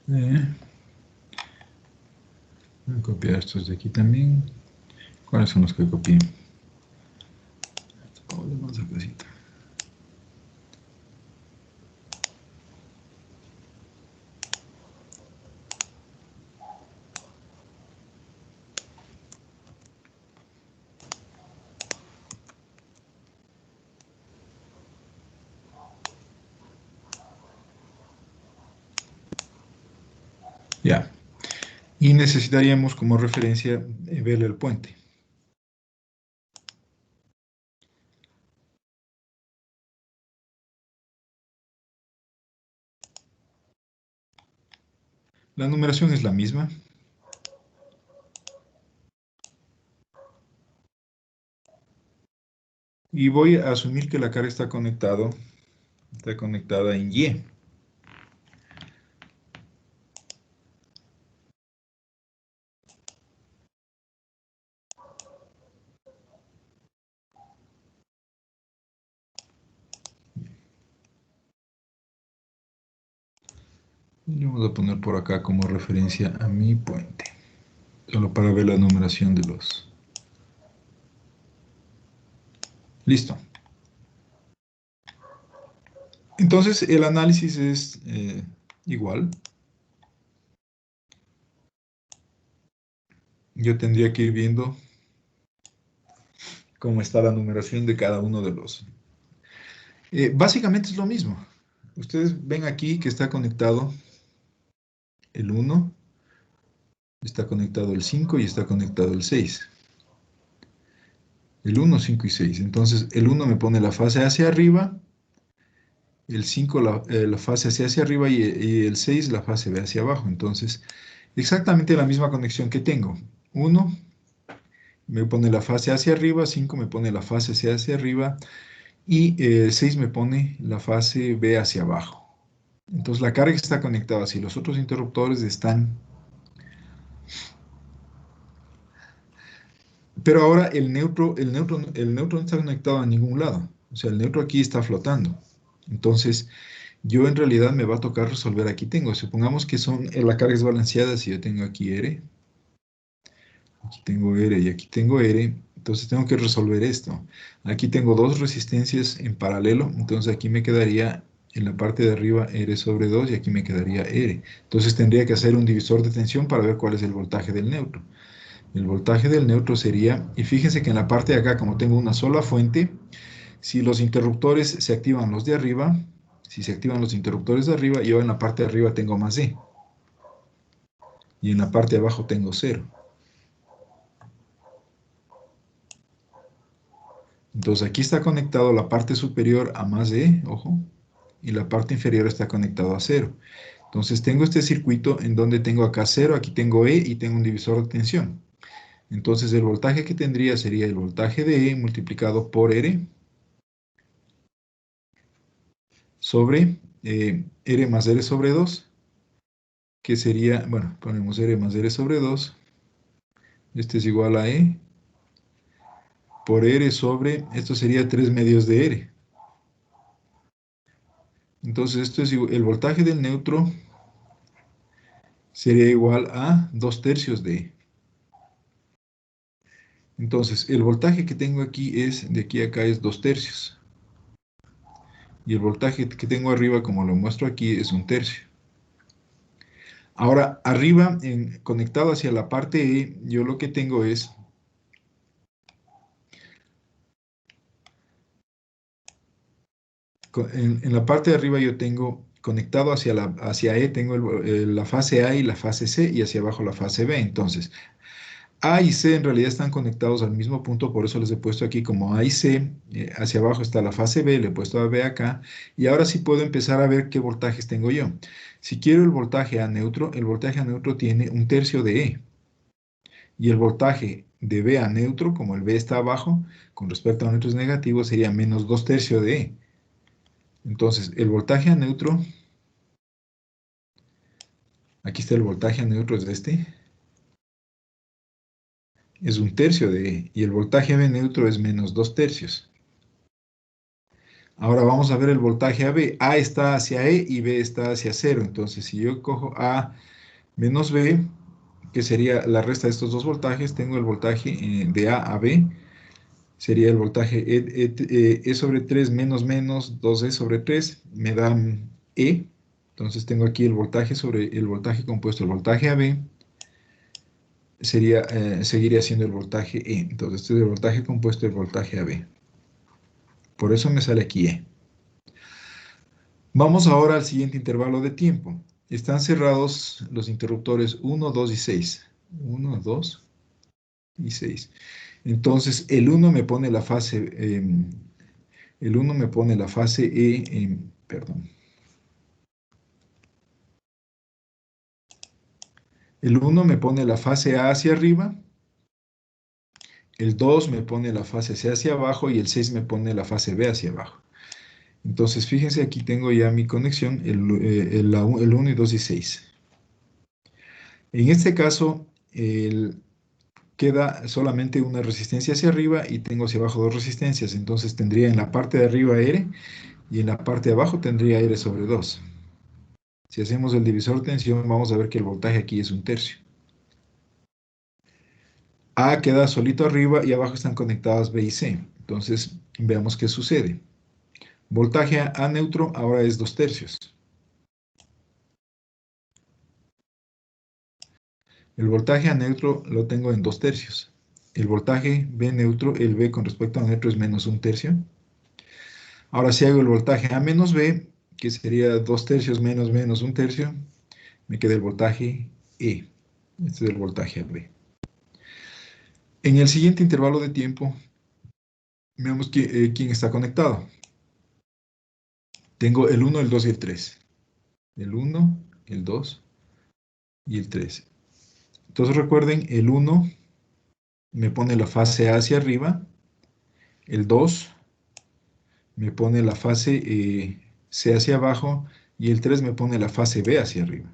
Voy a copiar estos de aquí también. ¿Cuáles son los que copié? Vamos más acá. Ya. Y necesitaríamos como referencia ver el puente. La numeración es la misma. Y voy a asumir que la carga está conectada en Y. Y vamos a poner por acá como referencia a mi puente. Solo para ver la numeración de los... Listo. Entonces el análisis es igual. Yo tendría que ir viendo cómo está la numeración de cada uno de los... básicamente es lo mismo. Ustedes ven aquí que está conectado el 1, está conectado el 5 y está conectado el 6. El 1, 5 y 6. Entonces el 1 me pone la fase hacia arriba, el 5 la fase hacia arriba y el 6 la fase B hacia abajo. Entonces, exactamente la misma conexión que tengo. 1 me pone la fase hacia arriba, 5 me pone la fase hacia arriba y 6 me pone la fase B hacia abajo. Entonces la carga está conectada así, los otros interruptores están... Pero ahora el neutro no está conectado a ningún lado. O sea, el neutro aquí está flotando. Entonces, yo en realidad me va a tocar resolver. Aquí tengo, supongamos que la carga es balanceada, si yo tengo aquí R, aquí tengo R y aquí tengo R, entonces tengo que resolver esto. Aquí tengo dos resistencias en paralelo, entonces aquí me quedaría en la parte de arriba R sobre 2 y aquí me quedaría R. Entonces tendría que hacer un divisor de tensión para ver cuál es el voltaje del neutro. El voltaje del neutro sería, y fíjense que en la parte de acá, como tengo una sola fuente, si los interruptores se activan los de arriba, si se activan los interruptores de arriba, yo en la parte de arriba tengo más E, y en la parte de abajo tengo 0. Entonces aquí está conectado la parte superior a más E, ojo, y la parte inferior está conectado a 0. Entonces tengo este circuito en donde tengo acá 0, aquí tengo E y tengo un divisor de tensión. Entonces el voltaje que tendría sería el voltaje de E multiplicado por R sobre R más R sobre 2, que sería, bueno, ponemos R más R sobre 2, este es igual a E, por R sobre, esto sería 3 medios de R. Entonces esto es el voltaje del neutro sería igual a 2 tercios de E. Entonces el voltaje que tengo aquí es, de aquí a acá es 2 tercios. Y el voltaje que tengo arriba, como lo muestro aquí, es 1 tercio. Ahora, arriba, conectado hacia la parte E, yo lo que tengo es en la parte de arriba yo tengo conectado hacia E, tengo la fase A y la fase C y hacia abajo la fase B. Entonces, A y C en realidad están conectados al mismo punto, por eso les he puesto aquí como A y C. Hacia abajo está la fase B, le he puesto a B acá. Y ahora sí puedo empezar a ver qué voltajes tengo yo. Si quiero el voltaje a neutro tiene 1 tercio de E. Y el voltaje de B a neutro, como el B está abajo, con respecto a neutro es negativo, sería menos 2 tercios de E. Entonces, el voltaje a neutro, aquí está el voltaje a neutro, es es 1 tercio de E, y el voltaje a B neutro es menos 2 tercios. Ahora vamos a ver el voltaje AB. A está hacia E y B está hacia cero. Entonces, si yo cojo A menos B, que sería la resta de estos dos voltajes, tengo el voltaje de A a B, sería el voltaje E sobre 3 menos menos 2E sobre 3, me dan E. Entonces tengo aquí el voltaje sobre el voltaje compuesto, el voltaje AB, seguiría siendo el voltaje E. Entonces este es el voltaje compuesto del voltaje AB. Por eso me sale aquí E. Vamos ahora al siguiente intervalo de tiempo. Están cerrados los interruptores 1, 2 y 6. 1, 2 y 6. Entonces, el 1 me pone la fase E, perdón. El 1 me pone la fase A hacia arriba, el 2 me pone la fase C hacia abajo y el 6 me pone la fase B hacia abajo. Entonces, fíjense, aquí tengo ya mi conexión, el 1 y 2 y 6. En este caso, queda solamente una resistencia hacia arriba y tengo hacia abajo dos resistencias. Entonces tendría en la parte de arriba R y en la parte de abajo tendría R sobre 2. Si hacemos el divisor de tensión, vamos a ver que el voltaje aquí es 1/3. A queda solito arriba y abajo están conectadas B y C. Entonces, veamos qué sucede. Voltaje A neutro ahora es 2/3. El voltaje A neutro lo tengo en 2/3. El voltaje B neutro, el B con respecto a neutro es menos 1/3. Ahora si hago el voltaje A menos B, que sería 2/3 menos menos 1/3, me queda el voltaje E. Este es el voltaje B. En el siguiente intervalo de tiempo, veamos quién está conectado. Tengo el 1, el 2 y el 3. El 1, el 2 y el 3. Entonces recuerden, el 1 me pone la fase A hacia arriba, el 2 me pone la fase C hacia abajo y el 3 me pone la fase B hacia arriba.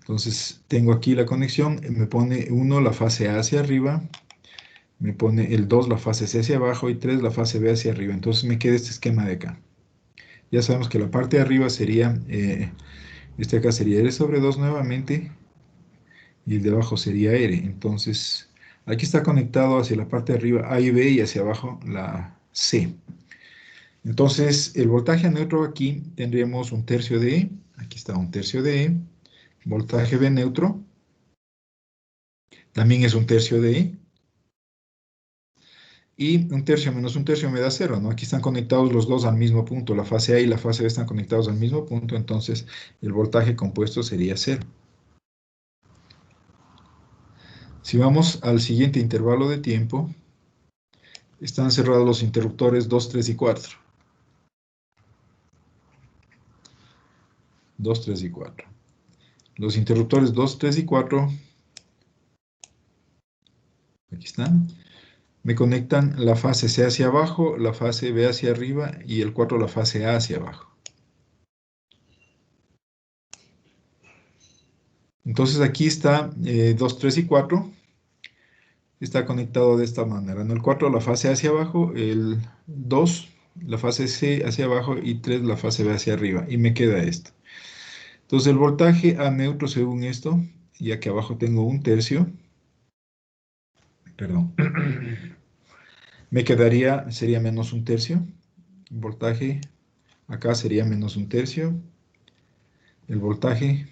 Entonces tengo aquí la conexión, me pone 1 la fase A hacia arriba, me pone el 2 la fase C hacia abajo y 3 la fase B hacia arriba. Entonces me queda este esquema de acá. Ya sabemos que la parte de arriba sería, este acá sería R sobre 2 nuevamente y el de abajo sería R. Entonces aquí está conectado hacia la parte de arriba A y B y hacia abajo la C. Entonces el voltaje neutro aquí tendríamos 1/3 de E, aquí está 1/3 de E, voltaje B neutro también es 1/3 de E, y 1/3 menos 1/3 me da 0, ¿no? Aquí están conectados los dos al mismo punto, la fase A y la fase B están conectados al mismo punto, entonces el voltaje compuesto sería 0. Si vamos al siguiente intervalo de tiempo, están cerrados los interruptores 2, 3 y 4. 2, 3 y 4. Los interruptores 2, 3 y 4, aquí están, me conectan la fase C hacia abajo, la fase B hacia arriba y el 4 la fase A hacia abajo. Entonces aquí está 2, 3 y 4. Está conectado de esta manera, ¿no? El 4 la fase hacia abajo, el 2 la fase C hacia abajo y 3 la fase B hacia arriba. Y me queda esto. Entonces el voltaje A neutro según esto, ya que abajo tengo 1/3, perdón, me quedaría, sería menos 1/3. El voltaje acá sería menos 1/3. El voltaje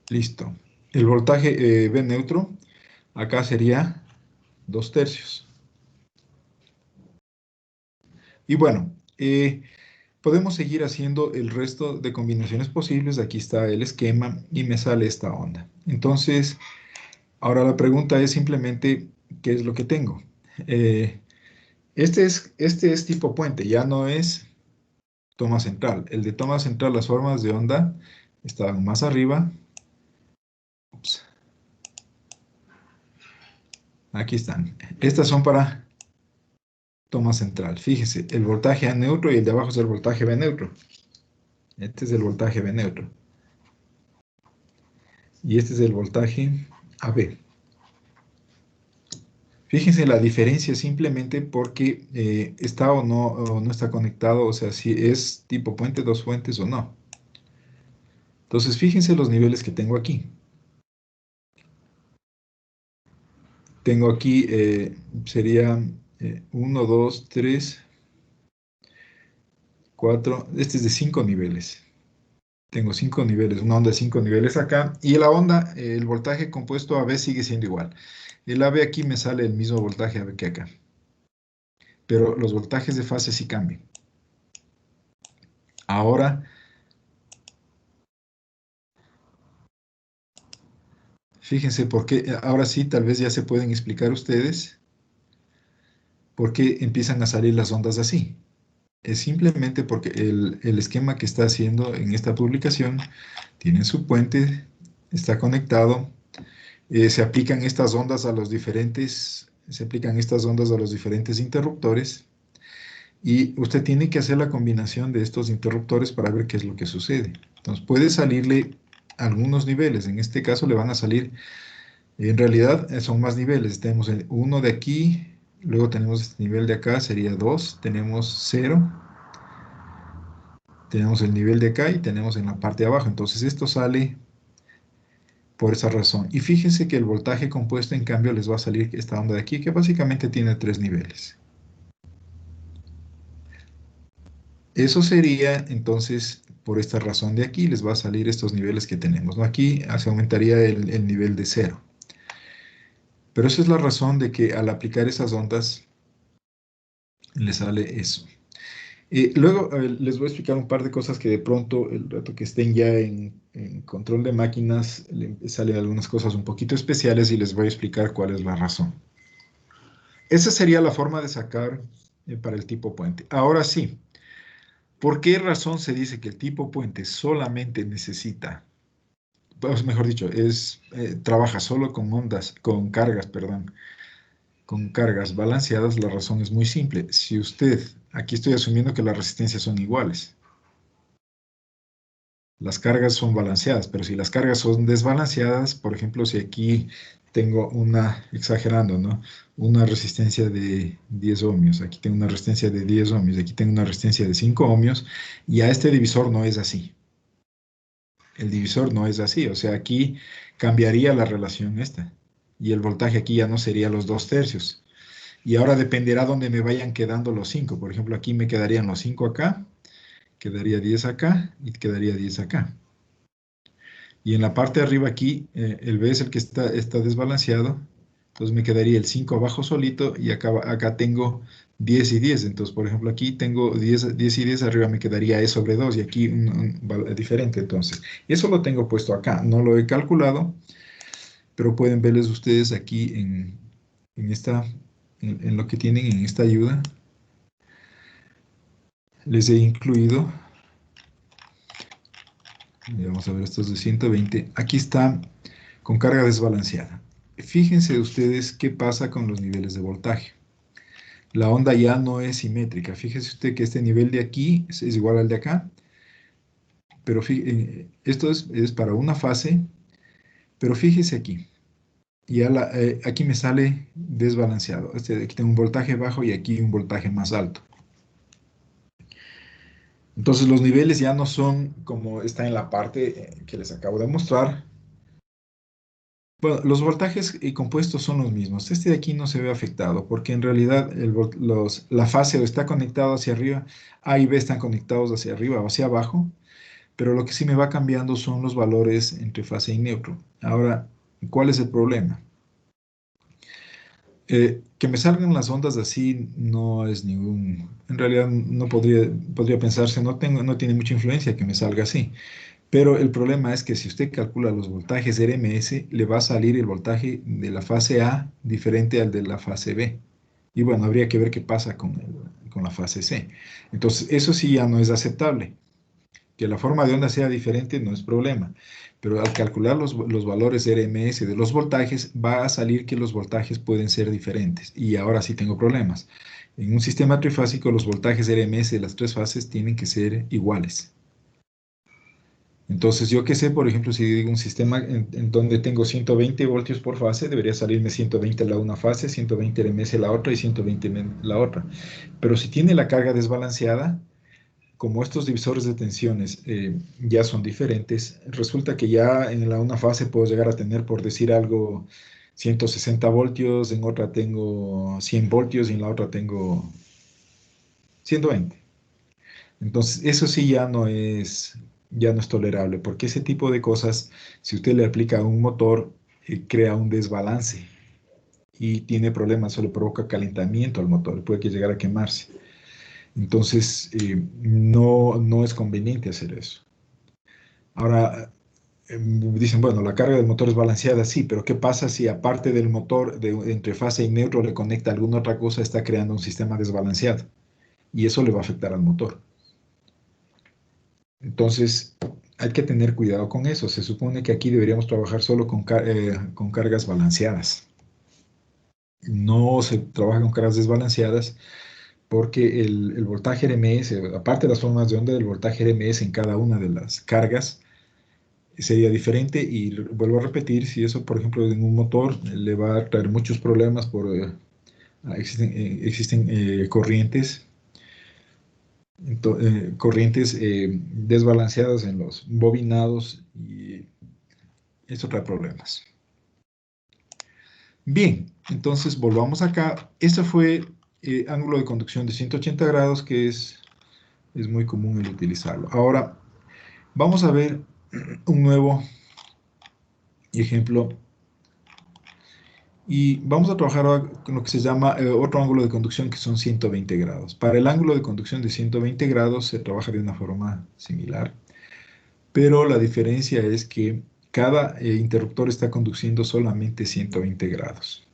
listo. El voltaje B neutro acá sería 2/3. Y bueno, podemos seguir haciendo el resto de combinaciones posibles. Aquí está el esquema y me sale esta onda. Entonces, ahora la pregunta es simplemente, ¿qué es lo que tengo? Eh, este es tipo puente, ya no es toma central. El de toma central, las formas de onda estaban más arriba. Ups. Aquí están. Estas son para toma central. Fíjese, el voltaje A neutro y el de abajo es el voltaje B neutro. Este es el voltaje B neutro. Y este es el voltaje AB. Fíjense la diferencia simplemente porque está o no está conectado, o sea, si es tipo puente, dos fuentes o no. Entonces, fíjense los niveles que tengo aquí. Tengo aquí, sería 1, 2, 3, 4, este es de 5 niveles. Tengo 5 niveles, una onda de 5 niveles acá. Y la onda, el voltaje compuesto AB sigue siendo igual. El AB aquí me sale el mismo voltaje AB que acá. Pero los voltajes de fase sí cambian. Ahora, fíjense por qué, ahora sí, tal vez ya se pueden explicar ustedes por qué empiezan a salir las ondas así. Es simplemente porque el esquema que está haciendo en esta publicación tiene su puente, está conectado, se aplican estas ondas a los diferentes, se aplican estas ondas a los diferentes interruptores y usted tiene que hacer la combinación de estos interruptores para ver qué es lo que sucede. Entonces puede salirle algunos niveles, en este caso le van a salir, en realidad son más niveles, tenemos uno de aquí, luego tenemos este nivel de acá, sería 2, tenemos 0, tenemos el nivel de acá y tenemos en la parte de abajo, entonces esto sale por esa razón. Y fíjense que el voltaje compuesto, en cambio, les va a salir esta onda de aquí, que básicamente tiene 3 niveles. Eso sería, entonces, por esta razón de aquí, les va a salir estos niveles que tenemos, ¿no? Aquí se aumentaría el nivel de 0. Pero esa es la razón de que al aplicar esas ondas, les sale eso. Luego les voy a explicar un par de cosas que de pronto, el rato que estén ya en control de máquinas, salen algunas cosas un poquito especiales y les voy a explicar cuál es la razón. Esa sería la forma de sacar para el tipo puente. Ahora sí, ¿por qué razón se dice que el tipo puente solamente necesita, pues mejor dicho, trabaja solo con ondas, con cargas, perdón, con cargas balanceadas? La razón es muy simple. Si usted, aquí estoy asumiendo que las resistencias son iguales. Las cargas son balanceadas, pero si las cargas son desbalanceadas, por ejemplo, si aquí tengo una, exagerando, ¿no? Una resistencia de 10 ohmios, aquí tengo una resistencia de 10 ohmios, aquí tengo una resistencia de 5 ohmios, y a este divisor no es así. El divisor no es así, o sea, aquí cambiaría la relación esta, y el voltaje aquí ya no sería los 2/3. Y ahora dependerá dónde me vayan quedando los 5. Por ejemplo, aquí me quedarían los 5 acá, quedaría 10 acá, y quedaría 10 acá. Y en la parte de arriba aquí, el B es el que está desbalanceado. Entonces me quedaría el 5 abajo solito y acá tengo 10 y 10. Entonces, por ejemplo, aquí tengo 10, 10 y 10, arriba me quedaría E sobre 2 y aquí diferente. Entonces, eso lo tengo puesto acá. No lo he calculado, pero pueden verles ustedes aquí en lo que tienen en esta ayuda. Les he incluido, vamos a ver, estos de 120. Aquí está con carga desbalanceada. Fíjense ustedes qué pasa con los niveles de voltaje. La onda ya no es simétrica. Fíjese usted que este nivel de aquí es igual al de acá, pero esto es para una fase, pero fíjese aquí. Ya aquí me sale desbalanceado. Aquí tengo un voltaje bajo y aquí un voltaje más alto. Entonces los niveles ya no son como está en la parte que les acabo de mostrar. Bueno, los voltajes compuestos son los mismos. Este de aquí no se ve afectado porque en realidad la fase está conectada hacia arriba, A y B están conectados hacia arriba o hacia abajo, pero lo que sí me va cambiando son los valores entre fase y neutro. Ahora, ¿cuál es el problema? Que me salgan las ondas así no es en realidad no podría pensarse, no tiene mucha influencia que me salga así. Pero el problema es que si usted calcula los voltajes RMS, le va a salir el voltaje de la fase A diferente al de la fase B. Y bueno, habría que ver qué pasa con la fase C. Entonces, eso sí ya no es aceptable. Que la forma de onda sea diferente no es problema. Pero al calcular los valores RMS de los voltajes, va a salir que los voltajes pueden ser diferentes. Y ahora sí tengo problemas. En un sistema trifásico, los voltajes RMS de las tres fases tienen que ser iguales. Entonces, yo qué sé, por ejemplo, si digo un sistema en donde tengo 120 voltios por fase, debería salirme 120 la una fase, 120 RMS la otra y 120 la otra. Pero si tiene la carga desbalanceada, como estos divisores de tensiones ya son diferentes, resulta que ya en la una fase puedo llegar a tener, por decir algo, 160 voltios, en otra tengo 100 voltios y en la otra tengo 120. Entonces, eso sí ya no es tolerable, porque ese tipo de cosas, si usted le aplica a un motor, crea un desbalance y tiene problemas, eso le provoca calentamiento al motor, puede que llegar a quemarse. Entonces, no es conveniente hacer eso. Ahora, dicen, bueno, la carga del motor es balanceada, sí, pero ¿qué pasa si aparte del motor entre fase y neutro le conecta alguna otra cosa, está creando un sistema desbalanceado? Y eso le va a afectar al motor. Entonces, hay que tener cuidado con eso. Se supone que aquí deberíamos trabajar solo con cargas balanceadas. No se trabaja con cargas desbalanceadas porque el voltaje RMS, aparte de las formas de onda, del voltaje RMS en cada una de las cargas sería diferente y vuelvo a repetir, si eso, por ejemplo, en un motor le va a traer muchos problemas existen corrientes corrientes desbalanceadas en los bobinados y eso trae problemas. Bien, entonces volvamos acá. Este fue ángulo de conducción de 180 grados, que es muy común el utilizarlo. Ahora, vamos a ver un nuevo ejemplo y vamos a trabajar ahora con lo que se llama otro ángulo de conducción, que son 120 grados. Para el ángulo de conducción de 120 grados se trabaja de una forma similar, pero la diferencia es que cada interruptor está conduciendo solamente 120 grados.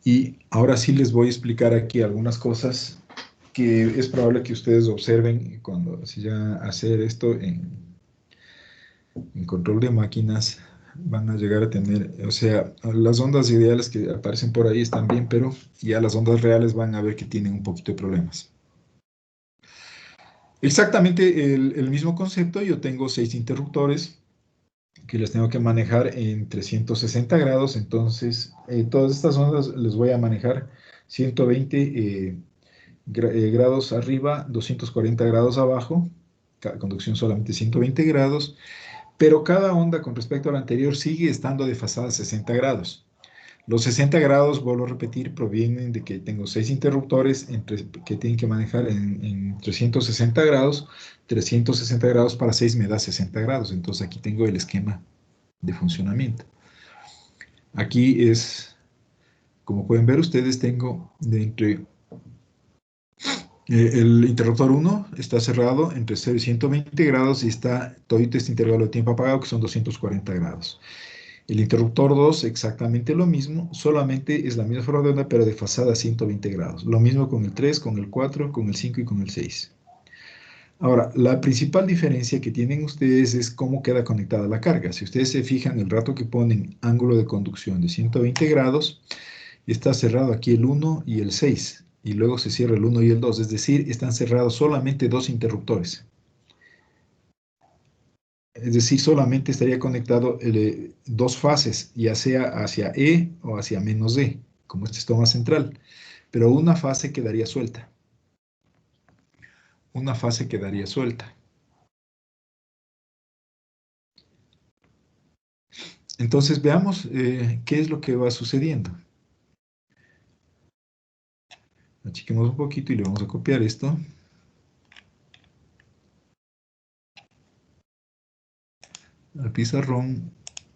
Y ahora sí les voy a explicar aquí algunas cosas que es probable que ustedes observen cuando se ya hacer esto en control de máquinas. Van a llegar a tener, o sea, las ondas ideales que aparecen por ahí están bien, pero ya las ondas reales van a ver que tienen un poquito de problemas. Exactamente el mismo concepto, yo tengo 6 interruptores que les tengo que manejar en 360 grados, entonces todas estas ondas les voy a manejar 120 grados arriba, 240 grados abajo, conducción solamente 120 grados, pero cada onda con respecto a la anterior sigue estando desfasada 60 grados. Los 60 grados, vuelvo a repetir, provienen de que tengo 6 interruptores que tienen que manejar en 360 grados. 360 grados para 6 me da 60 grados, entonces aquí tengo el esquema de funcionamiento. Aquí es, como pueden ver ustedes, tengo de entre el interruptor 1 está cerrado entre 0 y 120 grados y está todito este intervalo de tiempo apagado, que son 240 grados. El interruptor 2 exactamente lo mismo, solamente es la misma forma de onda, pero desfasada a 120 grados. Lo mismo con el 3, con el 4, con el 5 y con el 6. Ahora, la principal diferencia que tienen ustedes es cómo queda conectada la carga. Si ustedes se fijan, el rato que ponen ángulo de conducción de 120 grados, está cerrado aquí el 1 y el 6, y luego se cierra el 1 y el 2, es decir, están cerrados solamente dos interruptores. Es decir, solamente estaría conectado dos fases, ya sea hacia E o hacia menos E, como este es toma central, pero una fase quedaría suelta. Una fase quedaría suelta. Entonces veamos qué es lo que va sucediendo. Achiquemos un poquito y le vamos a copiar esto al pizarrón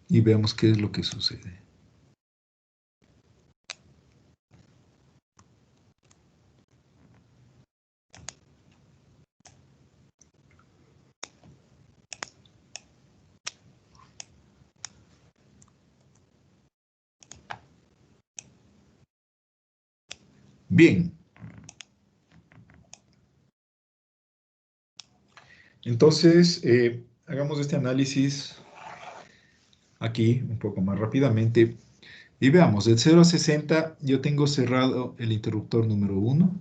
y veamos qué es lo que sucede. Bien, entonces hagamos este análisis aquí un poco más rápidamente. Y veamos, del 0 a 60 yo tengo cerrado el interruptor número 1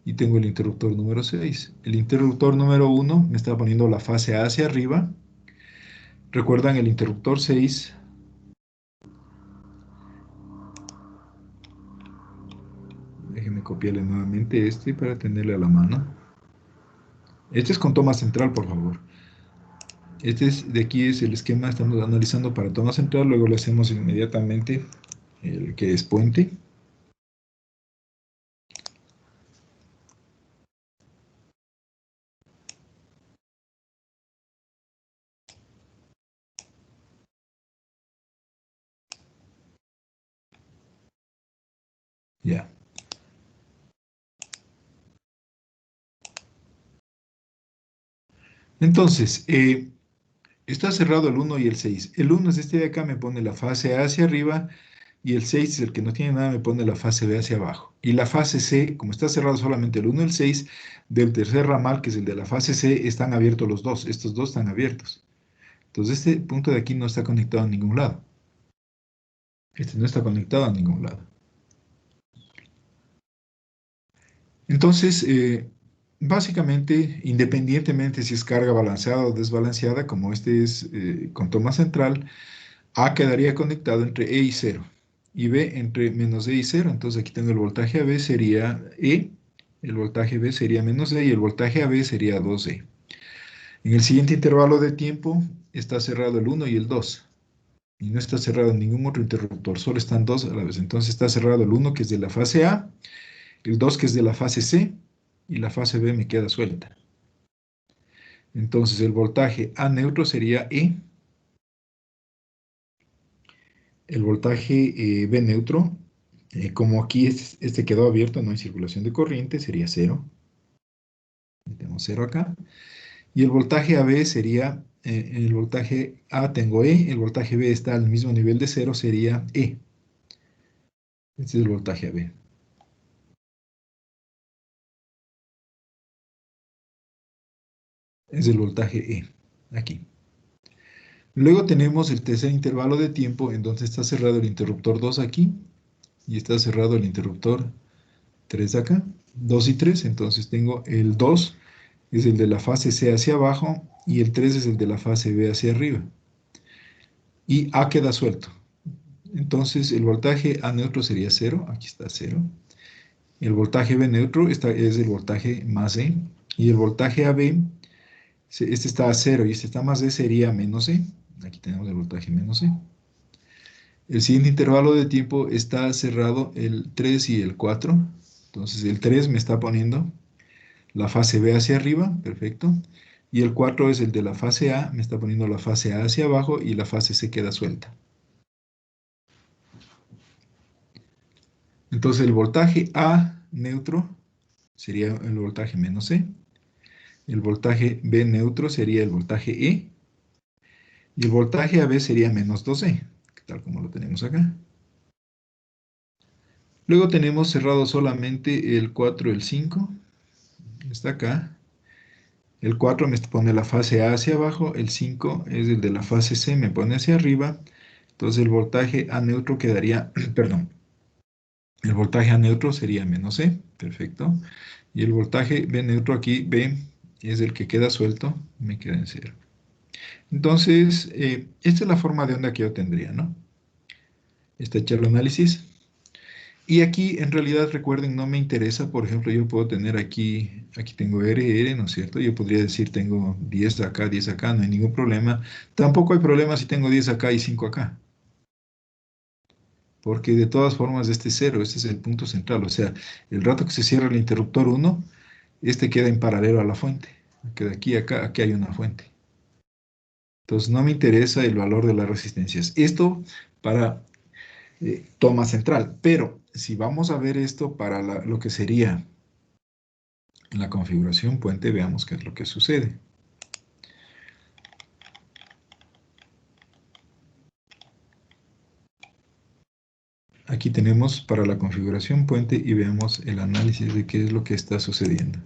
y tengo el interruptor número 6. El interruptor número 1 me está poniendo la fase A hacia arriba. Recuerdan el interruptor 6. Déjenme copiarle nuevamente este para tenerle a la mano. Este es con toma central, por favor. De aquí es el esquema, estamos analizando para toma central, luego le hacemos inmediatamente el que es puente. Ya. Entonces, está cerrado el 1 y el 6. El 1 es este de acá, me pone la fase A hacia arriba, y el 6 es el que no tiene nada, me pone la fase B hacia abajo. Y la fase C, como está cerrado solamente el 1 y el 6, del tercer ramal, que es el de la fase C, están abiertos los dos. Estos dos están abiertos. Entonces, este punto de aquí no está conectado a ningún lado. Este no está conectado a ningún lado. Entonces, básicamente, independientemente si es carga balanceada o desbalanceada, como este es con toma central, A quedaría conectado entre E y 0 y B entre menos E y 0. Entonces aquí tengo el voltaje AB sería E, el voltaje B sería menos E y el voltaje AB sería 2E. En el siguiente intervalo de tiempo está cerrado el 1 y el 2 y no está cerrado ningún otro interruptor, solo están dos a la vez. Entonces está cerrado el 1 que es de la fase A, el 2 que es de la fase C y la fase B me queda suelta. Entonces el voltaje A neutro sería E, el voltaje B neutro, como aquí este quedó abierto, no hay circulación de corriente, sería 0. Tenemos 0 acá. Y el voltaje AB sería, el voltaje A tengo E, el voltaje B está al mismo nivel de 0, sería E. Este es el voltaje AB. Es el voltaje E, aquí. Luego tenemos el tercer intervalo de tiempo en donde está cerrado el interruptor 2 aquí y está cerrado el interruptor 3 acá, 2 y 3. Entonces tengo el 2 es el de la fase C hacia abajo y el 3 es el de la fase B hacia arriba. Y A queda suelto. Entonces el voltaje A neutro sería 0, aquí está 0. El voltaje B neutro es el voltaje más E. Y el voltaje AB, este está a 0 y este está más E, sería menos E. Aquí tenemos el voltaje menos E. El siguiente intervalo de tiempo está cerrado el 3 y el 4. Entonces el 3 me está poniendo la fase B hacia arriba, perfecto. Y el 4 es el de la fase A, me está poniendo la fase A hacia abajo y la fase C queda suelta. Entonces el voltaje A neutro sería el voltaje menos E. El voltaje B neutro sería el voltaje E. Y el voltaje AB sería menos 2E, tal como lo tenemos acá. Luego tenemos cerrado solamente el 4 y el 5. Está acá. El 4 me pone la fase A hacia abajo. El 5 es el de la fase C, me pone hacia arriba. Entonces el voltaje A neutro quedaría, perdón, el voltaje A neutro sería menos E, perfecto. Y el voltaje B neutro aquí, B, es el que queda suelto, me queda en 0. Entonces, esta es la forma de onda que yo tendría, ¿no? Está hecho el análisis. Y aquí, en realidad, recuerden, no me interesa, por ejemplo, yo puedo tener aquí tengo R, ¿no es cierto? Yo podría decir tengo 10 acá, no hay ningún problema. Tampoco hay problema si tengo 10 acá y 5 acá. Porque de todas formas, este es 0, este es el punto central. O sea, el rato que se cierra el interruptor 1, este queda en paralelo a la fuente. Que de aquí a acá, aquí hay una fuente. Entonces, no me interesa el valor de las resistencias. Esto para toma central. Pero si vamos a ver esto para lo que sería la configuración puente, veamos qué es lo que sucede. Aquí tenemos para la configuración puente y veamos el análisis de qué es lo que está sucediendo.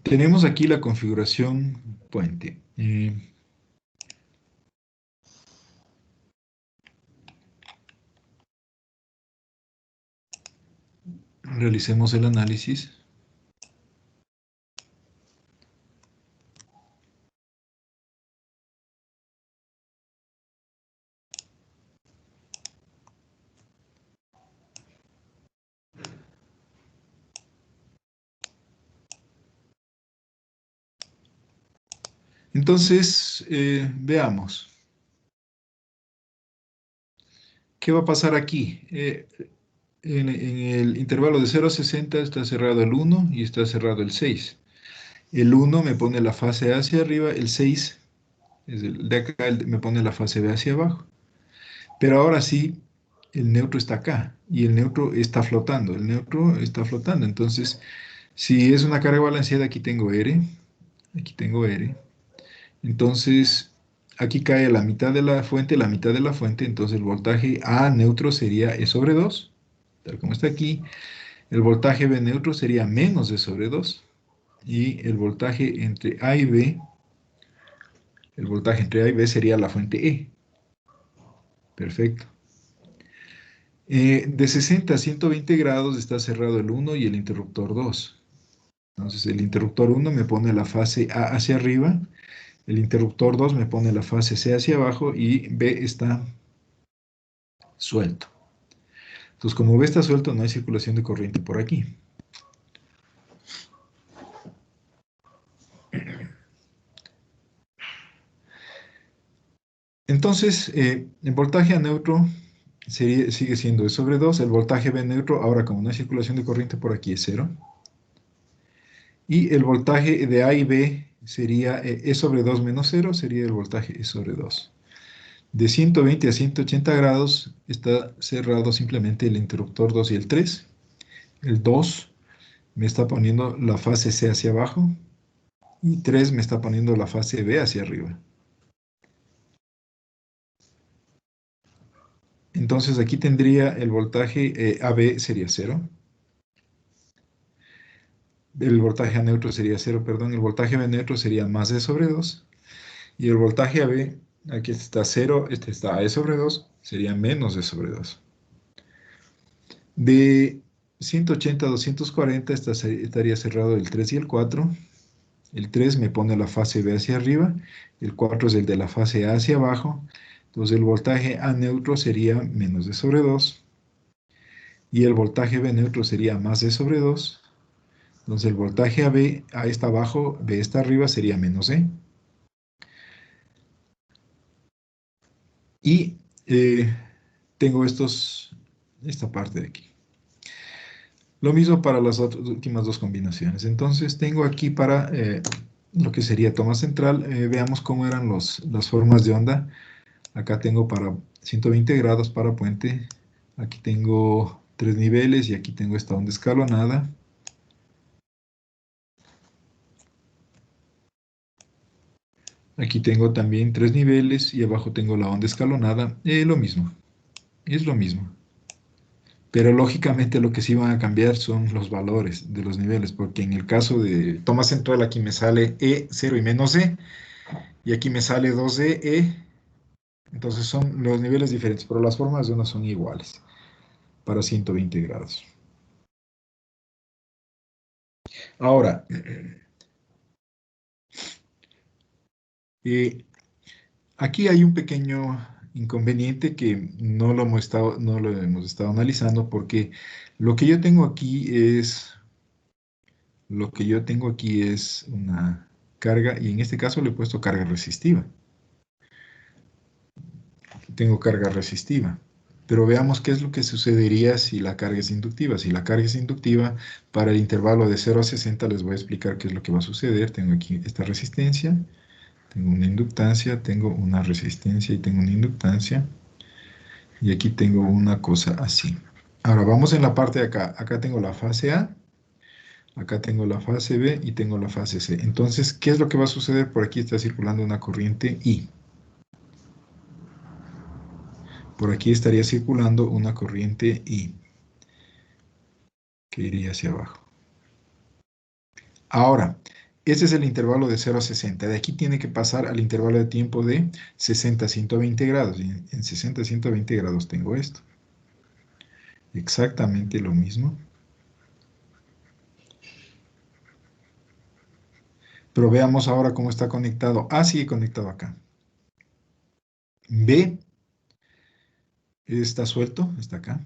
Tenemos aquí la configuración puente. Realicemos el análisis. Entonces, veamos. ¿Qué va a pasar aquí? En el intervalo de 0 a 60 está cerrado el 1 y está cerrado el 6. El 1 me pone la fase A hacia arriba, el 6 es el de acá, me pone la fase B hacia abajo. Pero ahora sí, el neutro está acá y el neutro está flotando. El neutro está flotando. Entonces, si es una carga balanceada, aquí tengo R, aquí tengo R. Entonces, aquí cae la mitad de la fuente, la mitad de la fuente. Entonces, el voltaje A neutro sería E sobre 2, tal como está aquí. El voltaje B neutro sería menos E sobre 2. Y el voltaje entre A y B, el voltaje entre A y B sería la fuente E. Perfecto. De 60 a 120 grados está cerrado el 1 y el interruptor 2. Entonces el interruptor 1 me pone la fase A hacia arriba, el interruptor 2 me pone la fase C hacia abajo y B está suelto. Entonces como B está suelto no hay circulación de corriente por aquí. Entonces el voltaje A neutro sigue siendo E sobre 2, el voltaje B neutro ahora como no hay circulación de corriente por aquí es 0. Y el voltaje de A y B sería E sobre 2 menos 0, sería el voltaje E sobre 2. De 120 a 180 grados está cerrado simplemente el interruptor 2 y el 3. El 2 me está poniendo la fase C hacia abajo y 3 me está poniendo la fase B hacia arriba. Entonces aquí tendría el voltaje AB sería 0. El voltaje A neutro sería 0, perdón. El voltaje B neutro sería más E sobre 2. Y el voltaje AB, aquí está 0, este está E sobre 2, sería menos E sobre 2. De 180 a 240 estaría cerrado el 3 y el 4. El 3 me pone la fase B hacia arriba, el 4 es el de la fase A hacia abajo. Entonces el voltaje A neutro sería menos D sobre 2 y el voltaje B neutro sería más D sobre 2. Entonces el voltaje AB, A está abajo, B está arriba, sería menos E. Y tengo esta parte de aquí. Lo mismo para las últimas dos combinaciones. Entonces tengo aquí para lo que sería toma central. Veamos cómo eran las formas de onda. Acá tengo para 120 grados para puente. Aquí tengo 3 niveles y aquí tengo esta onda escalonada. Aquí tengo también 3 niveles y abajo tengo la onda escalonada. Lo mismo, es lo mismo. Pero lógicamente lo que sí van a cambiar son los valores de los niveles, porque en el caso de toma central aquí me sale E0 y menos E, y aquí me sale 2E, E. Entonces son los niveles diferentes, pero las formas de onda son iguales para 120 grados. Ahora, eh, aquí hay un pequeño inconveniente que no lo hemos estado analizando porque lo que yo tengo aquí es una carga y en este caso le he puesto carga resistiva. Tengo carga resistiva. Pero veamos qué es lo que sucedería si la carga es inductiva. Si la carga es inductiva, para el intervalo de 0 a 60 les voy a explicar qué es lo que va a suceder. Tengo aquí esta resistencia, tengo una inductancia, tengo una resistencia y tengo una inductancia. Y aquí tengo una cosa así. Ahora vamos en la parte de acá. Acá tengo la fase A, acá tengo la fase B y tengo la fase C. Entonces, ¿qué es lo que va a suceder? Por aquí está circulando una corriente I. Por aquí estaría circulando una corriente I que iría hacia abajo. Ahora, Este es el intervalo de 0 a 60. De aquí tiene que pasar al intervalo de tiempo de 60 a 120 grados. Y en 60 a 120 grados tengo esto. Exactamente lo mismo. Pero veamos ahora cómo está conectado. A sigue conectado acá. B está suelto, está acá.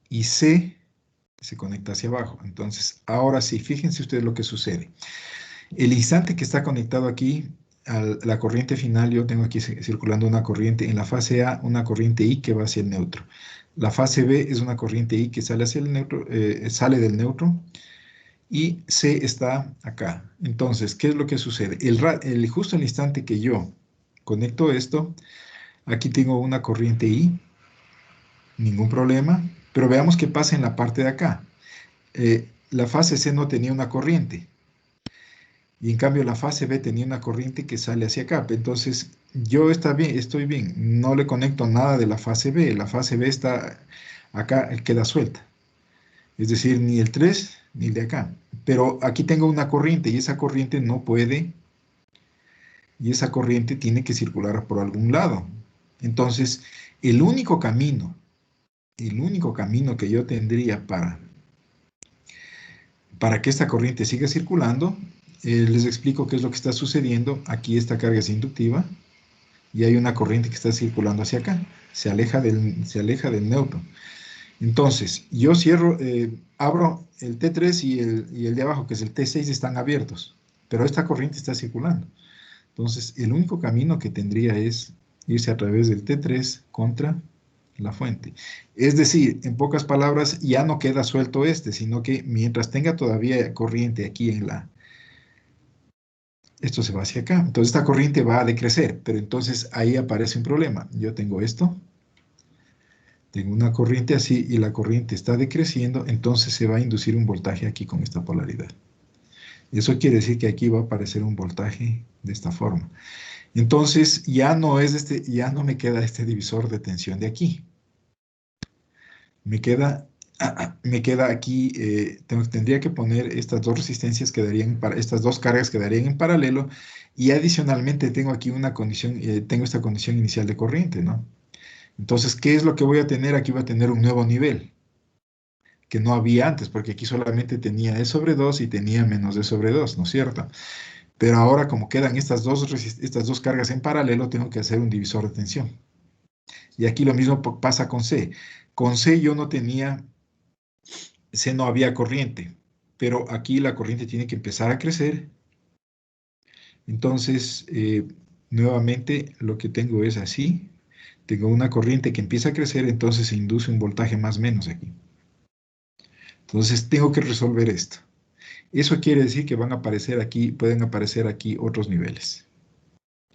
Y C se conecta hacia abajo. Entonces, ahora sí, fíjense ustedes lo que sucede. El instante que está conectado aquí a la corriente final, yo tengo aquí circulando una corriente, en la fase A, una corriente I que va hacia el neutro. La fase B es una corriente I que sale hacia el neutro, sale del neutro, y C está acá. Entonces, ¿qué es lo que sucede? Justo el instante que yo conecto esto, aquí tengo una corriente I, ningún problema, pero veamos qué pasa en la parte de acá. La fase C no tenía una corriente, y en cambio la fase B tenía una corriente que sale hacia acá. Entonces, yo estoy bien, no le conecto nada de la fase B está acá, queda suelta. Es decir, ni el 3 ni el de acá. Pero aquí tengo una corriente y esa corriente no puede, y esa corriente tiene que circular por algún lado. Entonces, el único camino que yo tendría para que esta corriente siga circulando, les explico qué es lo que está sucediendo. Aquí esta carga es inductiva y hay una corriente que está circulando hacia acá. Se aleja del neutro. Entonces, yo abro el T3 y el de abajo, que es el T6, están abiertos, pero esta corriente está circulando. Entonces, el único camino que tendría es irse a través del T3 contra la fuente. Es decir, en pocas palabras, ya no queda suelto sino que mientras tenga todavía corriente aquí esto se va hacia acá. Entonces, esta corriente va a decrecer, pero entonces ahí aparece un problema. Yo tengo esto. Tengo una corriente así y la corriente está decreciendo, entonces se va a inducir un voltaje aquí con esta polaridad. Eso quiere decir que aquí va a aparecer un voltaje de esta forma. Entonces ya no me queda este divisor de tensión de aquí. Me queda aquí, tendría que poner estas dos resistencias estas dos cargas quedarían en paralelo, y adicionalmente tengo aquí una condición, tengo esta condición inicial de corriente, ¿no? Entonces, ¿qué es lo que voy a tener? Aquí voy a tener un nuevo nivel que no había antes, porque aquí solamente tenía E sobre 2 y tenía menos E sobre 2, ¿no es cierto? Pero ahora, como quedan estas dos cargas en paralelo, tengo que hacer un divisor de tensión. Y aquí lo mismo pasa con C. Con C C no había corriente, pero aquí la corriente tiene que empezar a crecer. Entonces, nuevamente lo que tengo es así. Tengo una corriente que empieza a crecer, entonces se induce un voltaje más o menos aquí. Entonces, tengo que resolver esto. Eso quiere decir que pueden aparecer aquí otros niveles.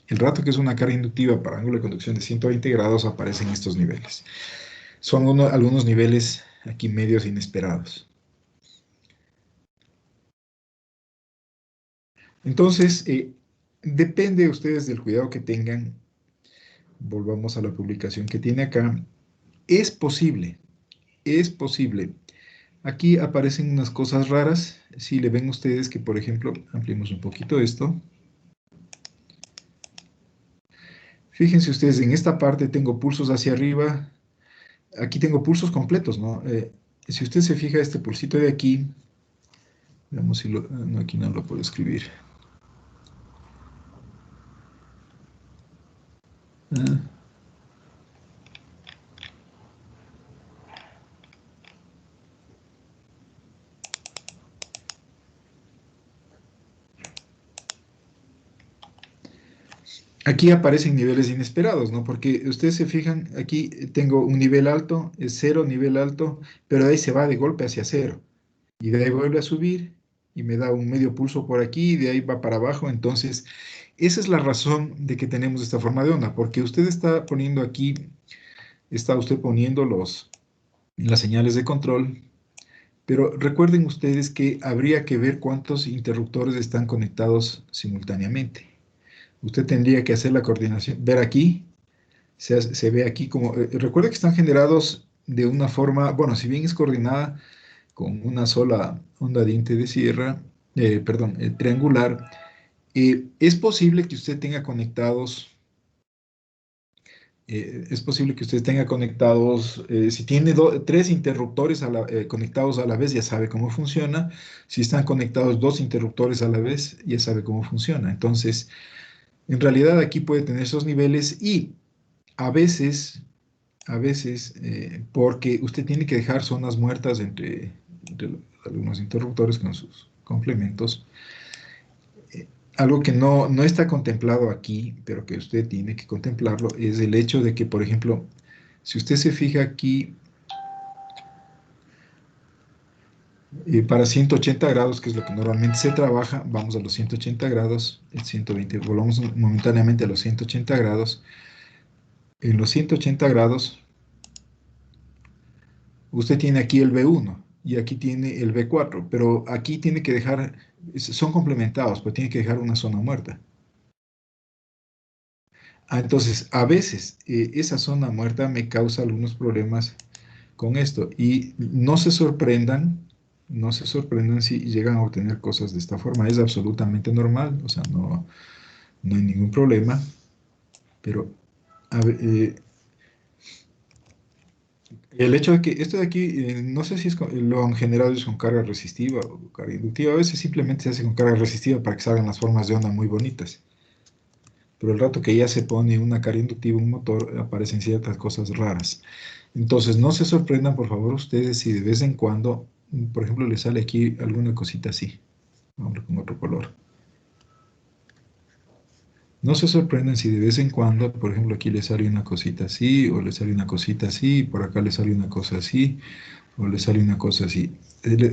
El rato que es una carga inductiva para ángulo de conducción de 120 grados, aparecen estos niveles. Son algunos niveles aquí medios inesperados. Entonces, depende de ustedes del cuidado que tengan. Volvamos a la publicación que tiene acá. Es posible. Aquí aparecen unas cosas raras. Si le ven ustedes que, por ejemplo, ampliemos un poquito esto. Fíjense ustedes, en esta parte tengo pulsos hacia arriba. Aquí tengo pulsos completos, ¿no? Si usted se fija, este pulsito de aquí, veamos si no, aquí no lo puedo escribir. Ah. Aquí aparecen niveles inesperados, ¿no? Porque ustedes se fijan, aquí tengo un nivel alto, es 0, nivel alto, pero de ahí se va de golpe hacia 0. Y de ahí vuelve a subir y me da un medio pulso por aquí y de ahí va para abajo. Entonces, esa es la razón de que tenemos esta forma de onda, porque usted está poniendo aquí, está usted poniendo las señales de control, pero recuerden ustedes que habría que ver cuántos interruptores están conectados simultáneamente. Usted tendría que hacer la coordinación, ver aquí, se ve aquí como, recuerda que están generados de una forma, bueno, si bien es coordinada con una sola onda diente de sierra, triangular, es posible que usted tenga conectados, si tiene tres interruptores conectados a la vez, ya sabe cómo funciona. Si están conectados dos interruptores a la vez, ya sabe cómo funciona. Entonces, en realidad aquí puede tener esos niveles y a veces, porque usted tiene que dejar zonas muertas entre algunos interruptores con sus complementos. Algo que no está contemplado aquí, pero que usted tiene que contemplarlo, es el hecho de que, por ejemplo, si usted se fija aquí, para 180 grados, que es lo que normalmente se trabaja, vamos a los 180 grados, el 120, volvamos momentáneamente a los 180 grados. En los 180 grados, usted tiene aquí el B1 y aquí tiene el B4, pero aquí tiene que dejar, son complementados, pero tiene que dejar una zona muerta. Entonces, a veces esa zona muerta me causa algunos problemas con esto y no se sorprendan si llegan a obtener cosas de esta forma. Es absolutamente normal, o sea, no hay ningún problema, pero a ver, el hecho de que esto de aquí, no sé si lo han generado es con carga resistiva o carga inductiva, a veces simplemente se hace con carga resistiva para que salgan las formas de onda muy bonitas. Pero el rato que ya se pone una carga inductiva, un motor, aparecen ciertas cosas raras. Entonces, no se sorprendan, por favor, ustedes si de vez en cuando, por ejemplo, les sale aquí alguna cosita así. Vamos con otro color. No se sorprendan si de vez en cuando, por ejemplo, aquí le sale una cosita así, o le sale una cosita así, por acá le sale una cosa así, o le sale una cosa así.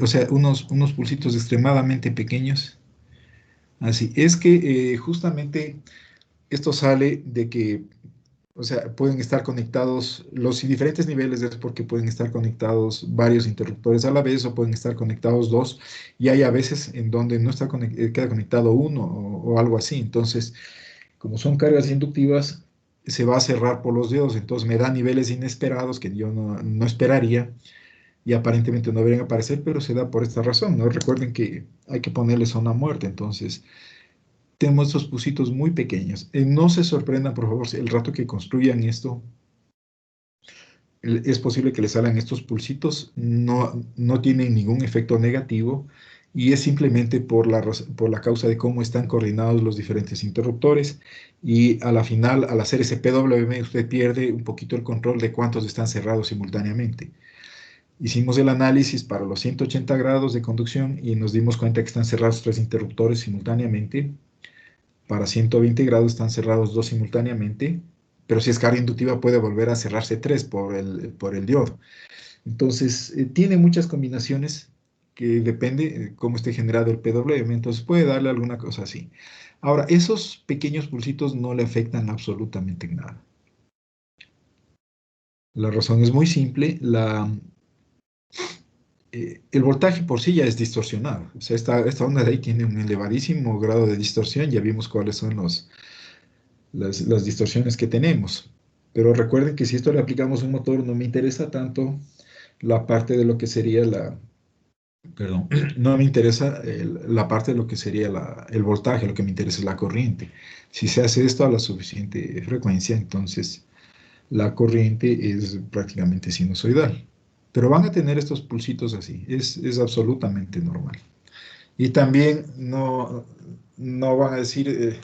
O sea, unos pulsitos extremadamente pequeños. Así. Es que justamente esto sale de que, o sea, pueden estar conectados los diferentes niveles, es porque pueden estar conectados varios interruptores a la vez o pueden estar conectados dos, y hay a veces en donde no está queda conectado uno o algo así. Entonces, como son cargas inductivas, se va a cerrar por los dedos, entonces me da niveles inesperados que yo no esperaría y aparentemente no deberían aparecer, pero se da por esta razón, ¿no? Recuerden que hay que ponerle zona muerta, entonces tenemos estos pusitos muy pequeños. No se sorprendan, por favor, si el rato que construyan esto, es posible que les salgan estos pulsitos, no tienen ningún efecto negativo y es simplemente por la causa de cómo están coordinados los diferentes interruptores y a la final, al hacer ese PWM, usted pierde un poquito el control de cuántos están cerrados simultáneamente. Hicimos el análisis para los 180 grados de conducción y nos dimos cuenta que están cerrados tres interruptores simultáneamente. Para 120 grados están cerrados dos simultáneamente, pero si es carga inductiva puede volver a cerrarse tres por el diodo. Entonces, tiene muchas combinaciones que depende cómo esté generado el PWM, entonces puede darle alguna cosa así. Ahora, esos pequeños pulsitos no le afectan absolutamente en nada. La razón es muy simple, el voltaje por sí ya es distorsionado. O sea, esta onda de ahí tiene un elevadísimo grado de distorsión, ya vimos cuáles son las distorsiones que tenemos. Pero recuerden que si esto le aplicamos a un motor, no me interesa tanto la parte de lo que sería perdón, no me interesa la parte de lo que sería el voltaje, lo que me interesa es la corriente. Si se hace esto a la suficiente frecuencia, entonces la corriente es prácticamente sinusoidal. Pero van a tener estos pulsitos así, es absolutamente normal. Y también no van a decir,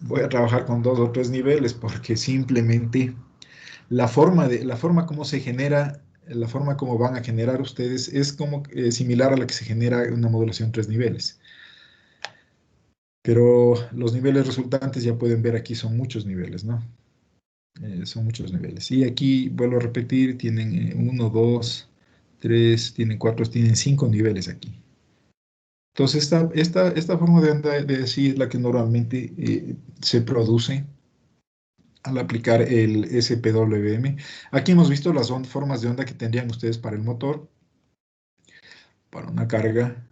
voy a trabajar con dos o tres niveles, porque simplemente la forma como se genera, la forma como van a generar ustedes es como similar a la que se genera en una modulación tres niveles. Pero los niveles resultantes ya pueden ver aquí son muchos niveles, ¿no? Son muchos niveles. Y aquí, vuelvo a repetir, tienen uno, dos, tres, tienen cuatro, tienen cinco niveles aquí. Entonces, esta forma de onda de decir es la que normalmente se produce al aplicar el SPWM. Aquí hemos visto las formas de onda que tendrían ustedes para el motor, para una carga,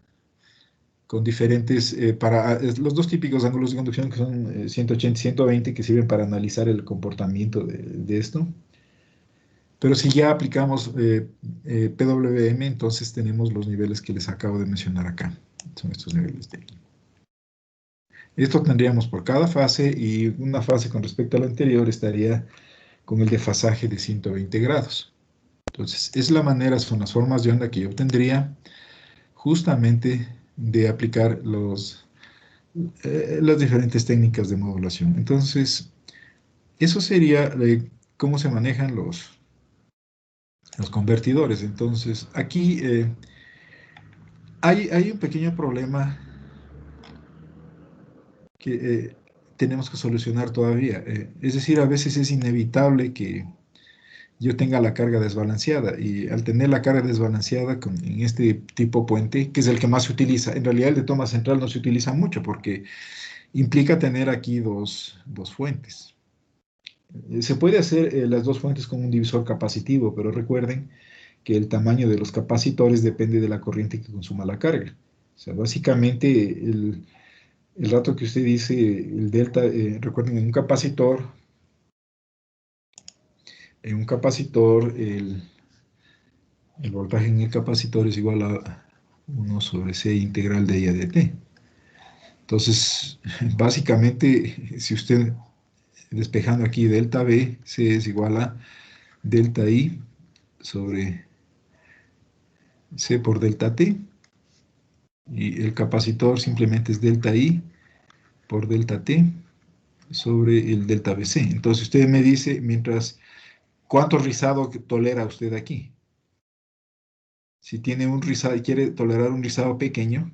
con diferentes, los dos típicos ángulos de conducción que son 180 y 120, que sirven para analizar el comportamiento de esto. Pero si ya aplicamos PWM, entonces tenemos los niveles que les acabo de mencionar acá. Son estos niveles de aquí. Esto tendríamos por cada fase y una fase con respecto a la anterior estaría con el desfasaje de 120 grados. Entonces, es la manera, son las formas de onda que yo obtendría justamente de aplicar las diferentes técnicas de modulación. Entonces, eso sería cómo se manejan los convertidores. Entonces, aquí hay un pequeño problema que tenemos que solucionar todavía. Es decir, a veces es inevitable que yo tenga la carga desbalanceada y al tener la carga desbalanceada en este tipo puente, que es el que más se utiliza, en realidad el de toma central no se utiliza mucho porque implica tener aquí dos fuentes. Se puede hacer las dos fuentes con un divisor capacitivo, pero recuerden que el tamaño de los capacitores depende de la corriente que consuma la carga. O sea, básicamente el rato que usted dice el delta, recuerden, en un capacitor el voltaje en el capacitor es igual a 1 sobre C integral de I a dt. Entonces, básicamente, si usted despejando aquí delta B, C es igual a delta I sobre C por delta T, y el capacitor simplemente es delta I por delta T sobre el delta BC. Entonces, usted me dice, ¿cuánto rizado tolera usted aquí? Si tiene un rizado y quiere tolerar un rizado pequeño,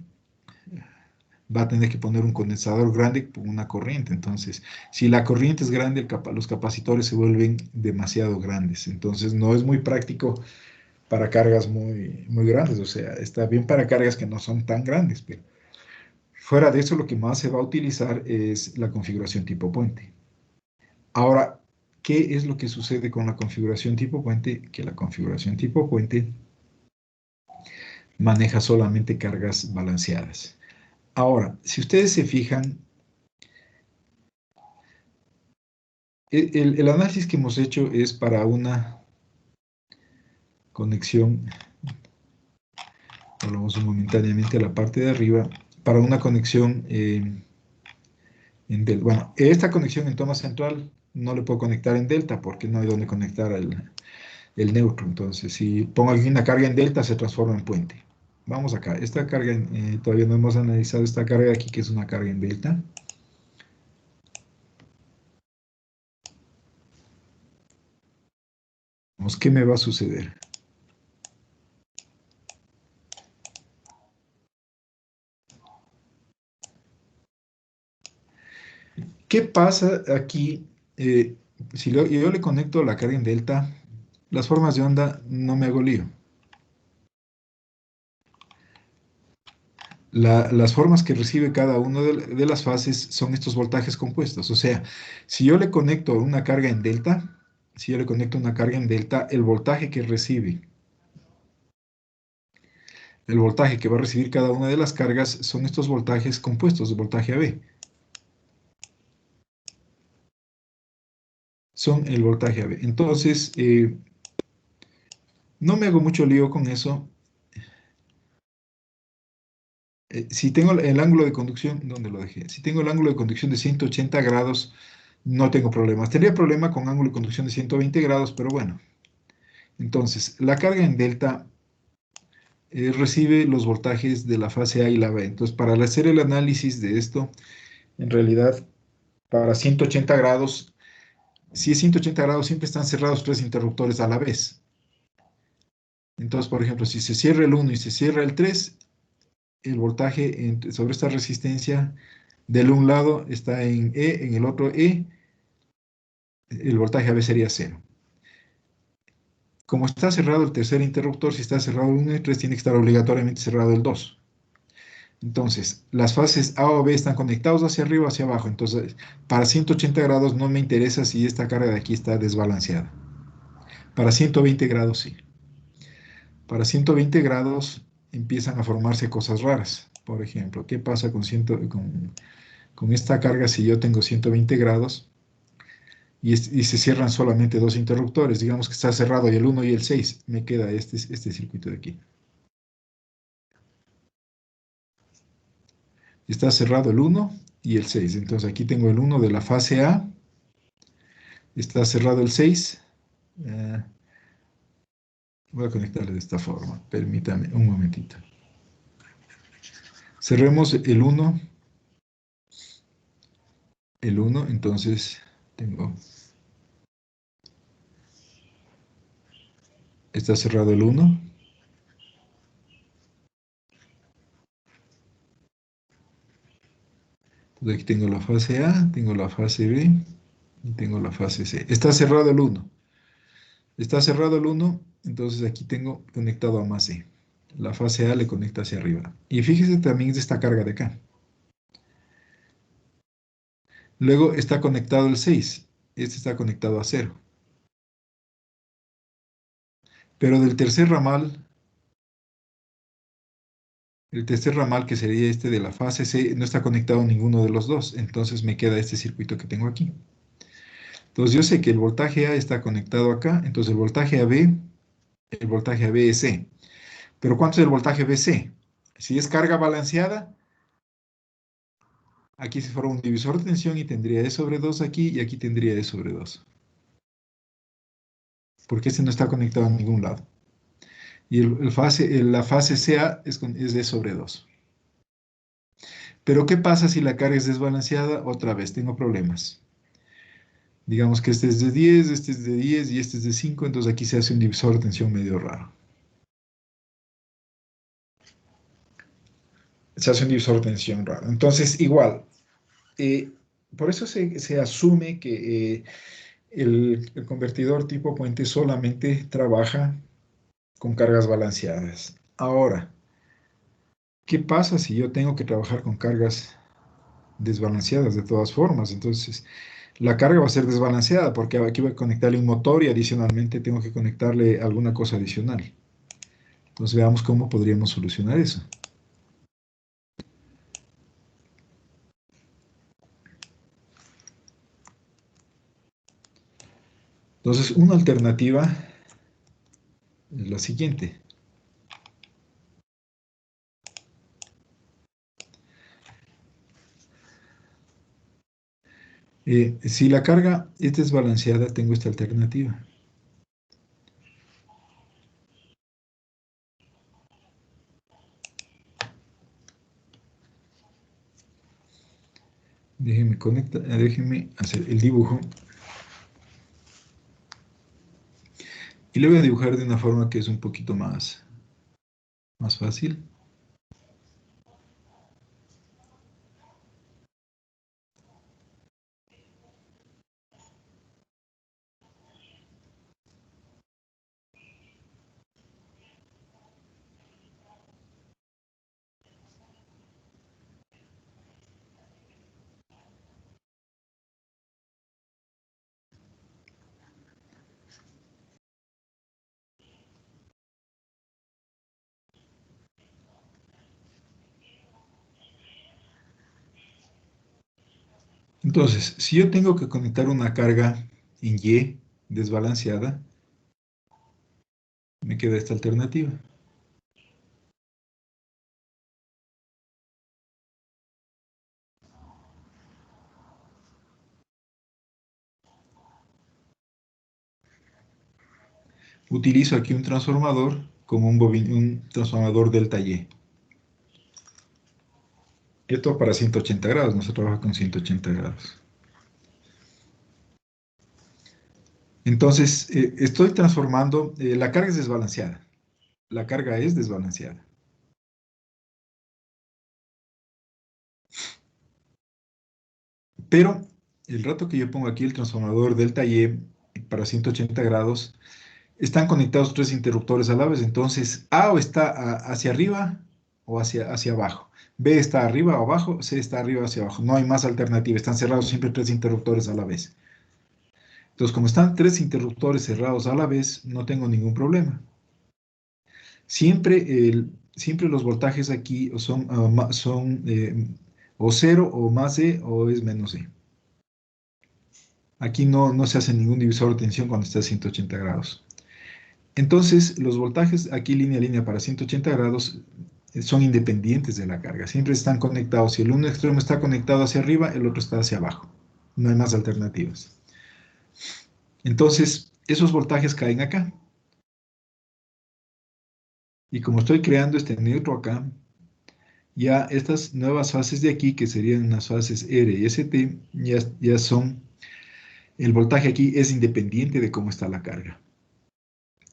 va a tener que poner un condensador grande con una corriente. Entonces, si la corriente es grande, los capacitores se vuelven demasiado grandes. Entonces, no es muy práctico para cargas muy, muy grandes. O sea, está bien para cargas que no son tan grandes, pero fuera de eso, lo que más se va a utilizar es la configuración tipo puente. Ahora, ¿qué es lo que sucede con la configuración tipo puente? Que la configuración tipo puente maneja solamente cargas balanceadas. Ahora, si ustedes se fijan, el análisis que hemos hecho es para una conexión, hablamos momentáneamente a la parte de arriba, para una conexión en delta. Bueno, esta conexión en toma central no le puedo conectar en delta porque no hay donde conectar el neutro. Entonces, si pongo aquí una carga en delta, se transforma en puente. Vamos acá. Esta carga, todavía no hemos analizado esta carga de aquí, que es una carga en delta. Vamos, ¿qué me va a suceder? ¿Qué pasa aquí? Si yo le conecto la carga en delta, las formas de onda no me hago lío. Las formas que recibe cada una de las fases son estos voltajes compuestos. O sea, si yo le conecto una carga en delta, el voltaje que recibe, el voltaje que va a recibir cada una de las cargas son estos voltajes compuestos, de voltaje AB. Son el voltaje AB. Entonces, no me hago mucho lío con eso. Si tengo el ángulo de conducción, ¿dónde lo dejé? Si tengo el ángulo de conducción de 180 grados, no tengo problemas. Tendría problema con ángulo de conducción de 120 grados, pero bueno. Entonces, la carga en delta recibe los voltajes de la fase A y la B. Entonces, para hacer el análisis de esto, en realidad, para 180 grados, si es 180 grados, siempre están cerrados tres interruptores a la vez. Entonces, por ejemplo, si se cierra el 1 y se cierra el 3, el voltaje sobre esta resistencia del un lado está en E, en el otro E, el voltaje AB sería 0. Como está cerrado el tercer interruptor, si está cerrado el 1 y el 3, tiene que estar obligatoriamente cerrado el 2. Entonces, las fases A o B están conectados hacia arriba o hacia abajo. Entonces, para 180 grados no me interesa si esta carga de aquí está desbalanceada. Para 120 grados sí. Para 120 grados empiezan a formarse cosas raras. Por ejemplo, ¿qué pasa con esta carga si yo tengo 120 grados y se cierran solamente dos interruptores? Digamos que está cerrado y el 1 y el 6. Me queda este circuito de aquí. Está cerrado el 1 y el 6. Entonces aquí tengo el 1 de la fase A. Está cerrado el 6. Voy a conectarle de esta forma. Permítame un momentito. Cerremos el 1. El 1, entonces tengo... Está cerrado el 1. Entonces aquí tengo la fase A, tengo la fase B y tengo la fase C. Está cerrado el 1. Está cerrado el 1, entonces aquí tengo conectado a más C. La fase A le conecta hacia arriba. Y fíjese también de esta carga de acá. Luego está conectado el 6. Este está conectado a 0. Pero del tercer ramal, el tercer ramal que sería este de la fase C, no está conectado a ninguno de los dos. Entonces me queda este circuito que tengo aquí. Entonces yo sé que el voltaje A está conectado acá. Entonces el voltaje AB es C. Pero ¿cuánto es el voltaje BC? Si es carga balanceada, aquí se forma un divisor de tensión y tendría E sobre 2 aquí y aquí tendría E sobre 2. Porque este no está conectado a ningún lado. Y la fase CA es E sobre 2. Pero ¿qué pasa si la carga es desbalanceada? Otra vez, tengo problemas. Digamos que este es de 10, este es de 10 y este es de 5, entonces aquí se hace un divisor de tensión medio raro. Se hace un divisor de tensión raro. Entonces, igual, por eso se asume que el convertidor tipo puente solamente trabaja con cargas balanceadas. Ahora, ¿qué pasa si yo tengo que trabajar con cargas desbalanceadas de todas formas? Entonces, la carga va a ser desbalanceada porque aquí voy a conectarle un motor y adicionalmente tengo que conectarle alguna cosa adicional. Entonces, veamos cómo podríamos solucionar eso. Entonces, una alternativa es la siguiente. Si la carga es desbalanceada, tengo esta alternativa. Déjenme hacer el dibujo. Y le voy a dibujar de una forma que es un poquito más fácil. Entonces, si yo tengo que conectar una carga en Y desbalanceada, me queda esta alternativa. Utilizo aquí un transformador como un transformador delta Y. Esto para 180 grados, no se trabaja con 180 grados. Entonces, estoy transformando, la carga es desbalanceada. La carga es desbalanceada. Pero el rato que yo pongo aquí el transformador delta Y para 180 grados, están conectados tres interruptores a la vez. Entonces, A o está hacia arriba o hacia abajo. B está arriba o abajo, C está arriba o hacia abajo. No hay más alternativa. Están cerrados siempre tres interruptores a la vez. Entonces, como están tres interruptores cerrados a la vez, no tengo ningún problema. Siempre los voltajes aquí son o 0 o más E o es menos E. Aquí no se hace ningún divisor de tensión cuando está a 180 grados. Entonces, los voltajes aquí línea a línea para 180 grados son independientes de la carga, siempre están conectados. Si el uno extremo está conectado hacia arriba, el otro está hacia abajo. No hay más alternativas. Entonces, esos voltajes caen acá. Y como estoy creando este neutro acá, ya estas nuevas fases de aquí, que serían las fases R y ST, ya son, el voltaje aquí es independiente de cómo está la carga.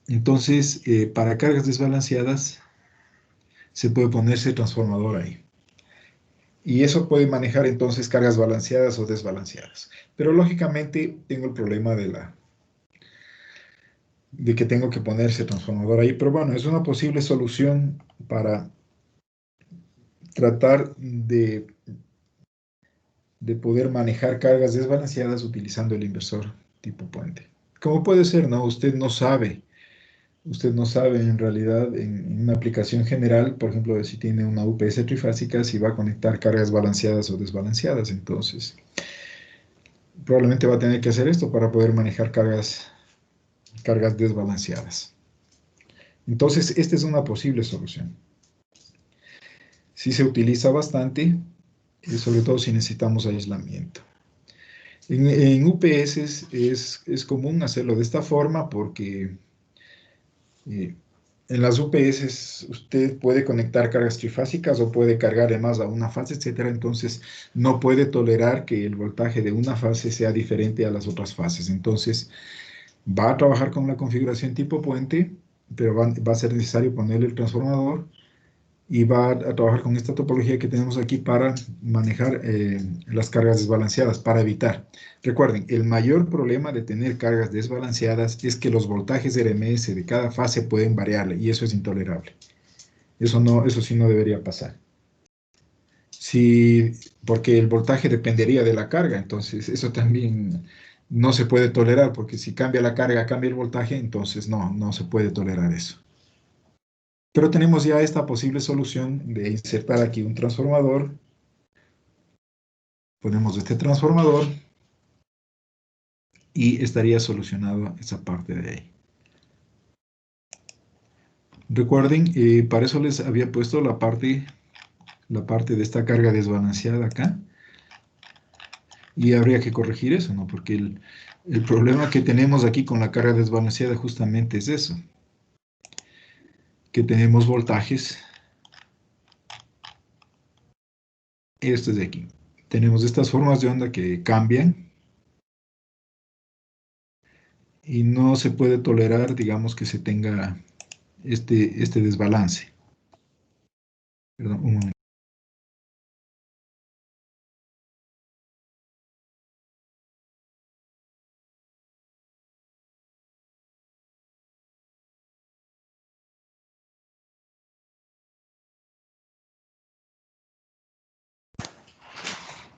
Entonces, para cargas desbalanceadas, se puede ponerse transformador ahí. Y eso puede manejar entonces cargas balanceadas o desbalanceadas. Pero lógicamente tengo el problema de que tengo que ponerse transformador ahí. Pero bueno, es una posible solución para tratar de poder manejar cargas desbalanceadas utilizando el inversor tipo puente. ¿Cómo puede ser? No, usted no sabe en realidad en una aplicación general, por ejemplo, si tiene una UPS trifásica, si va a conectar cargas balanceadas o desbalanceadas. Entonces, probablemente va a tener que hacer esto para poder manejar cargas desbalanceadas. Entonces, esta es una posible solución. Si se utiliza bastante, sobre todo si necesitamos aislamiento. En UPS es común hacerlo de esta forma porque en las UPS usted puede conectar cargas trifásicas o puede cargar además a una fase, etcétera. Entonces, no puede tolerar que el voltaje de una fase sea diferente a las otras fases. Entonces, va a trabajar con la configuración tipo puente, pero va a ser necesario ponerle el transformador y va a trabajar con esta topología que tenemos aquí para manejar las cargas desbalanceadas, para evitar. Recuerden, el mayor problema de tener cargas desbalanceadas es que los voltajes de RMS de cada fase pueden variarle y eso es intolerable. Eso sí no debería pasar. Sí, porque el voltaje dependería de la carga, entonces eso también no se puede tolerar, porque si cambia la carga, cambia el voltaje, entonces no se puede tolerar eso. Pero tenemos ya esta posible solución de insertar aquí un transformador. Ponemos este transformador y estaría solucionado esa parte de ahí. Recuerden, para eso les había puesto la parte de esta carga desbalanceada acá. Y habría que corregir eso, ¿no? Porque el problema que tenemos aquí con la carga desbalanceada justamente es eso. Que tenemos voltajes. Esto es de aquí. Tenemos estas formas de onda que cambian y no se puede tolerar, digamos, que se tenga este desbalance. Perdón, un momento.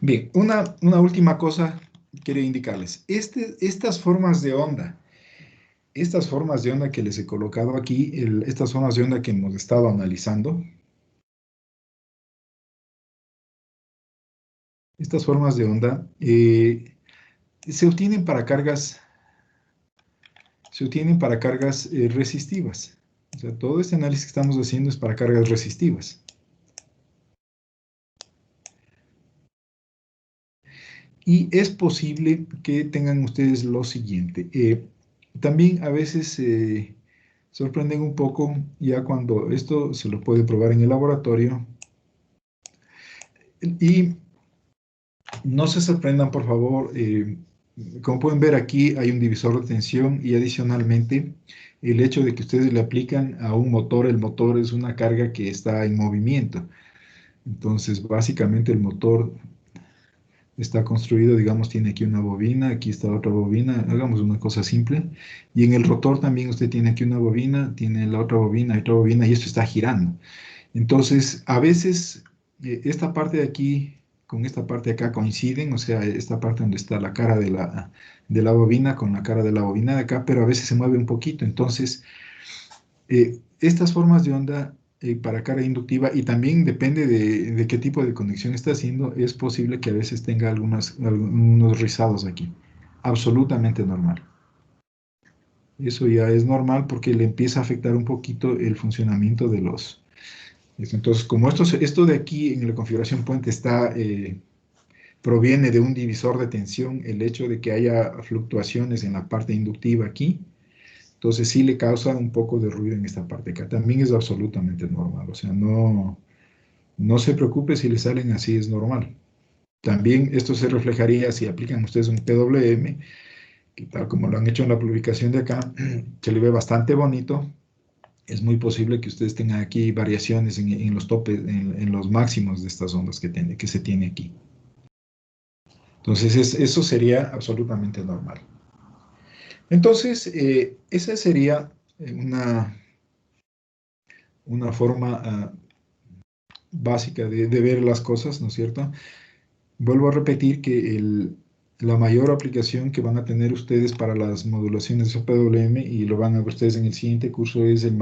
Bien, una última cosa quiero indicarles. Estas formas de onda que les he colocado aquí, estas formas de onda que hemos estado analizando, estas formas de onda se obtienen para cargas, resistivas. O sea, todo este análisis que estamos haciendo es para cargas resistivas. Y es posible que tengan ustedes lo siguiente. También a veces se sorprenden un poco ya cuando esto se lo puede probar en el laboratorio. Y no se sorprendan, por favor. Como pueden ver aquí hay un divisor de tensión y adicionalmente el hecho de que ustedes le aplican a un motor, el motor es una carga que está en movimiento. Entonces, básicamente el motor está construido, digamos, tiene aquí una bobina, aquí está otra bobina, hagamos una cosa simple. Y en el rotor también usted tiene aquí una bobina, tiene la otra bobina, y esto está girando. Entonces, a veces esta parte de aquí con esta parte de acá coinciden, o sea, esta parte donde está la cara de la bobina con la cara de la bobina de acá, pero a veces se mueve un poquito. Entonces, estas formas de onda para carga inductiva, y también depende de qué tipo de conexión está haciendo, es posible que a veces tenga algunos rizados aquí. Absolutamente normal. Eso ya es normal porque le empieza a afectar un poquito el funcionamiento Entonces, como esto de aquí en la configuración puente proviene de un divisor de tensión, el hecho de que haya fluctuaciones en la parte inductiva aquí, entonces sí le causa un poco de ruido en esta parte acá. También es absolutamente normal, o sea, no se preocupe si le salen así, es normal. También esto se reflejaría si aplican ustedes un PWM, que tal como lo han hecho en la publicación de acá, se le ve bastante bonito. Es muy posible que ustedes tengan aquí variaciones en los topes, en los máximos de estas ondas que se tiene aquí. Entonces, eso sería absolutamente normal. Entonces, esa sería una forma básica de ver las cosas, ¿no es cierto? Vuelvo a repetir que la mayor aplicación que van a tener ustedes para las modulaciones de PWM, y lo van a ver ustedes en el siguiente curso, es el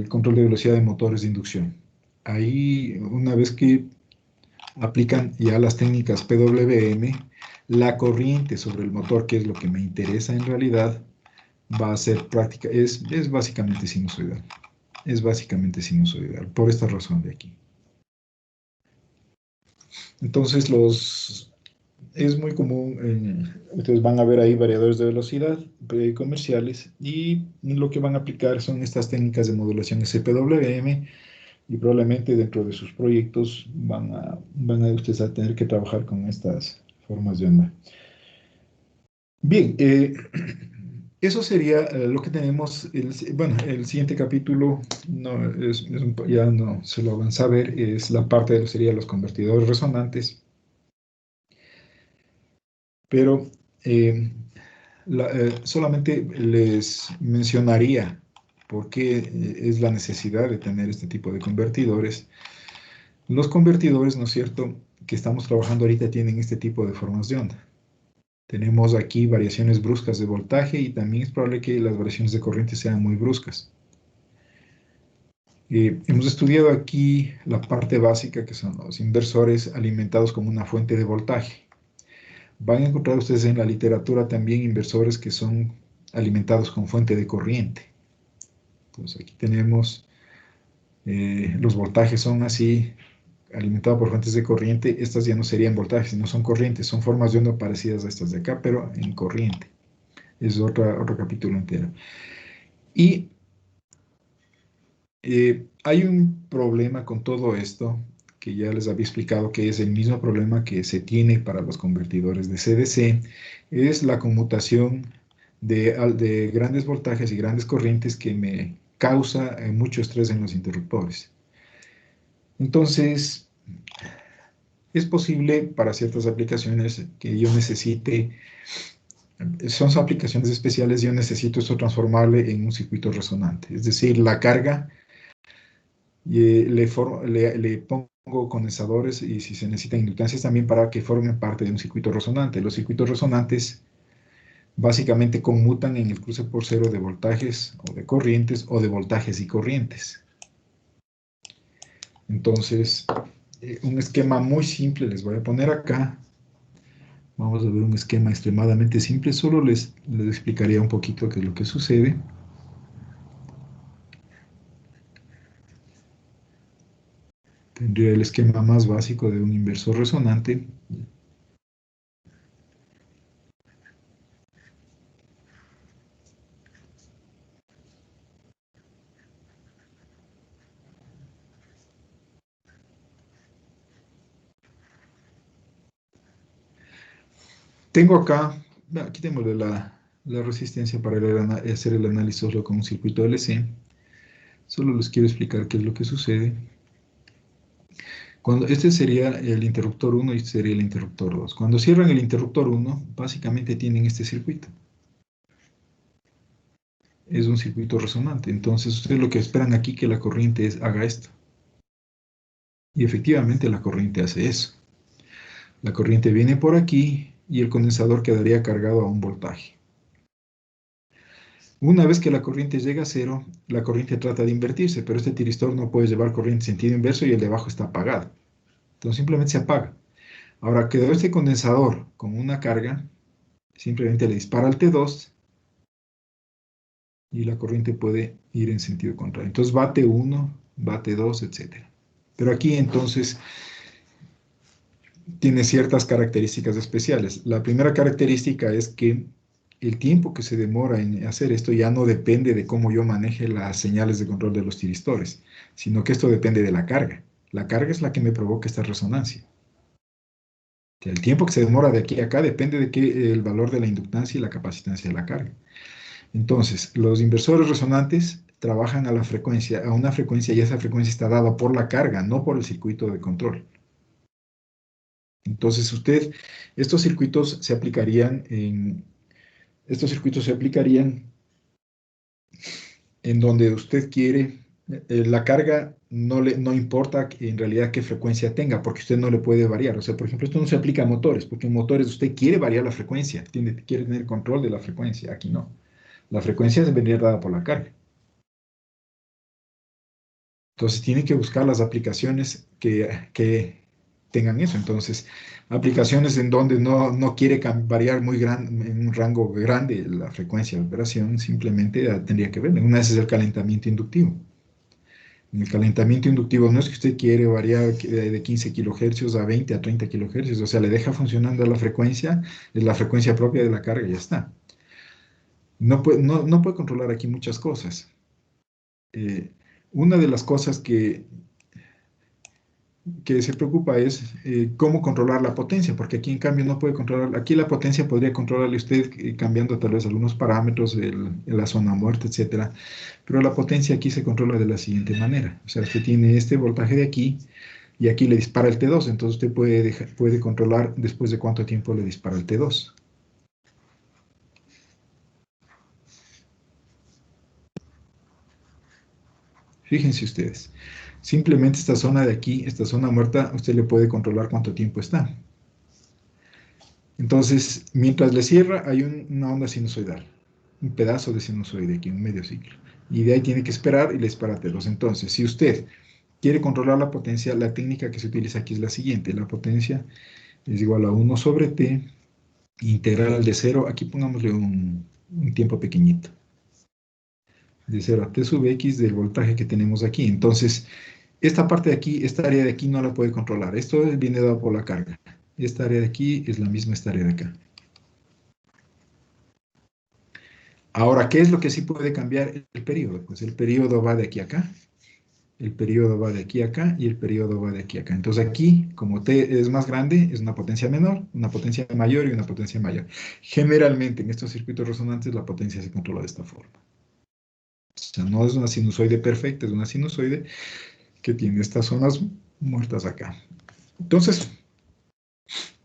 control de velocidad de motores de inducción. Ahí, una vez que aplican ya las técnicas PWM, la corriente sobre el motor, que es lo que me interesa en realidad, va a ser práctica, es básicamente sinusoidal. Es básicamente sinusoidal, por esta razón de aquí. Entonces, es muy común, ustedes van a ver ahí variadores de velocidad comerciales, y lo que van a aplicar son estas técnicas de modulación SPWM, y probablemente dentro de sus proyectos van a ustedes a tener que trabajar con estas formas de onda. Bien, eso sería lo que tenemos. Bueno, el siguiente capítulo ya no se lo van a saber, es la parte de lo que serían los convertidores resonantes, pero solamente les mencionaría por qué es la necesidad de tener este tipo de convertidores. Los convertidores, ¿no es cierto?, que estamos trabajando ahorita tienen este tipo de formas de onda. Tenemos aquí variaciones bruscas de voltaje, y también es probable que las variaciones de corriente sean muy bruscas. Hemos estudiado aquí la parte básica, que son los inversores alimentados como una fuente de voltaje. Van a encontrar ustedes en la literatura también inversores que son alimentados con fuente de corriente. Entonces aquí tenemos, los voltajes son así, alimentados por fuentes de corriente. Estas ya no serían voltajes, sino son corrientes, son formas de onda parecidas a estas de acá, pero en corriente. Es otro capítulo entero. Y hay un problema con todo esto, que ya les había explicado, que es el mismo problema que se tiene para los convertidores de CDC, es la conmutación de grandes voltajes y grandes corrientes, que me causa mucho estrés en los interruptores. Entonces, es posible para ciertas aplicaciones que yo necesite, son aplicaciones especiales, yo necesito esto transformarle en un circuito resonante, es decir, la carga. Y le pongo condensadores, y si se necesitan inductancias también, para que formen parte de un circuito resonante. Los circuitos resonantes básicamente conmutan en el cruce por cero de voltajes o de corrientes, o de voltajes y corrientes. Entonces, un esquema muy simple les voy a poner acá. Vamos a ver un esquema extremadamente simple, solo les explicaría un poquito qué es lo que sucede. Tendría el esquema más básico de un inversor resonante. Tengo acá, quitémosle la resistencia para hacer el análisis solo con un circuito LC. Solo les quiero explicar qué es lo que sucede. Este sería el interruptor 1 y este sería el interruptor 2. Cuando cierran el interruptor 1, básicamente tienen este circuito. Es un circuito resonante. Entonces, ustedes lo que esperan aquí, que la corriente haga esto. Y efectivamente la corriente hace eso. La corriente viene por aquí, y el condensador quedaría cargado a un voltaje. Una vez que la corriente llega a cero, la corriente trata de invertirse, pero este tiristor no puede llevar corriente en sentido inverso, y el de abajo está apagado. Entonces simplemente se apaga. Ahora, quedó este condensador con una carga, simplemente le dispara al T2, y la corriente puede ir en sentido contrario. Entonces va T1, bate 2, etcétera. Pero aquí entonces tiene ciertas características especiales. La primera característica es que el tiempo que se demora en hacer esto ya no depende de cómo yo maneje las señales de control de los tiristores, sino que esto depende de la carga. La carga es la que me provoca esta resonancia. El tiempo que se demora de aquí a acá depende de el valor de la inductancia y la capacitancia de la carga. Entonces, los inversores resonantes trabajan a una frecuencia y esa frecuencia está dada por la carga, no por el circuito de control. Entonces, estos circuitos se aplicarían en donde usted quiere, la carga no importa en realidad qué frecuencia tenga, porque usted no le puede variar. O sea, por ejemplo, esto no se aplica a motores, porque en motores usted quiere variar la frecuencia, quiere tener control de la frecuencia, aquí no. La frecuencia se vendría dada por la carga. Entonces, tiene que buscar las aplicaciones que tengan eso. Entonces, aplicaciones en donde no quiere variar en un rango grande la frecuencia de operación, simplemente tendría que ver. Una vez es el calentamiento inductivo. En el calentamiento inductivo no es que usted quiere variar de 15 kilohercios a 20 a 30 kilohercios, o sea, le deja funcionando la frecuencia, es la frecuencia propia de la carga y ya está. No puede controlar aquí muchas cosas. Una de las cosas que se preocupa es cómo controlar la potencia, porque aquí en cambio no puede controlar, aquí la potencia podría controlarle usted cambiando tal vez algunos parámetros, la zona muerta, etcétera, pero la potencia aquí se controla de la siguiente manera, o sea, usted tiene este voltaje de aquí y aquí le dispara el T2, entonces usted puede controlar después de cuánto tiempo le dispara el T2. Fíjense ustedes, simplemente esta zona de aquí, esta zona muerta, usted le puede controlar cuánto tiempo está. Entonces, mientras le cierra, hay una onda sinusoidal, un pedazo de sinusoide aquí, un medio ciclo. Y de ahí tiene que esperar y le dispara T2. Entonces, si usted quiere controlar la potencia, la técnica que se utiliza aquí es la siguiente. La potencia es igual a 1 sobre T, integral de 0. Aquí pongámosle un tiempo pequeñito. De 0 a T sub X del voltaje que tenemos aquí. Entonces, esta parte de aquí, esta área de aquí no la puede controlar. Esto viene dado por la carga. Esta área de aquí es la misma esta área de acá. Ahora, ¿qué es lo que sí puede cambiar el periodo? Pues el periodo va de aquí a acá, el periodo va de aquí a acá y el periodo va de aquí a acá. Entonces aquí, como T es más grande, es una potencia menor, una potencia mayor y una potencia mayor. Generalmente en estos circuitos resonantes la potencia se controla de esta forma. O sea, no es una sinusoide perfecta, es una sinusoide que tiene estas zonas muertas acá. Entonces,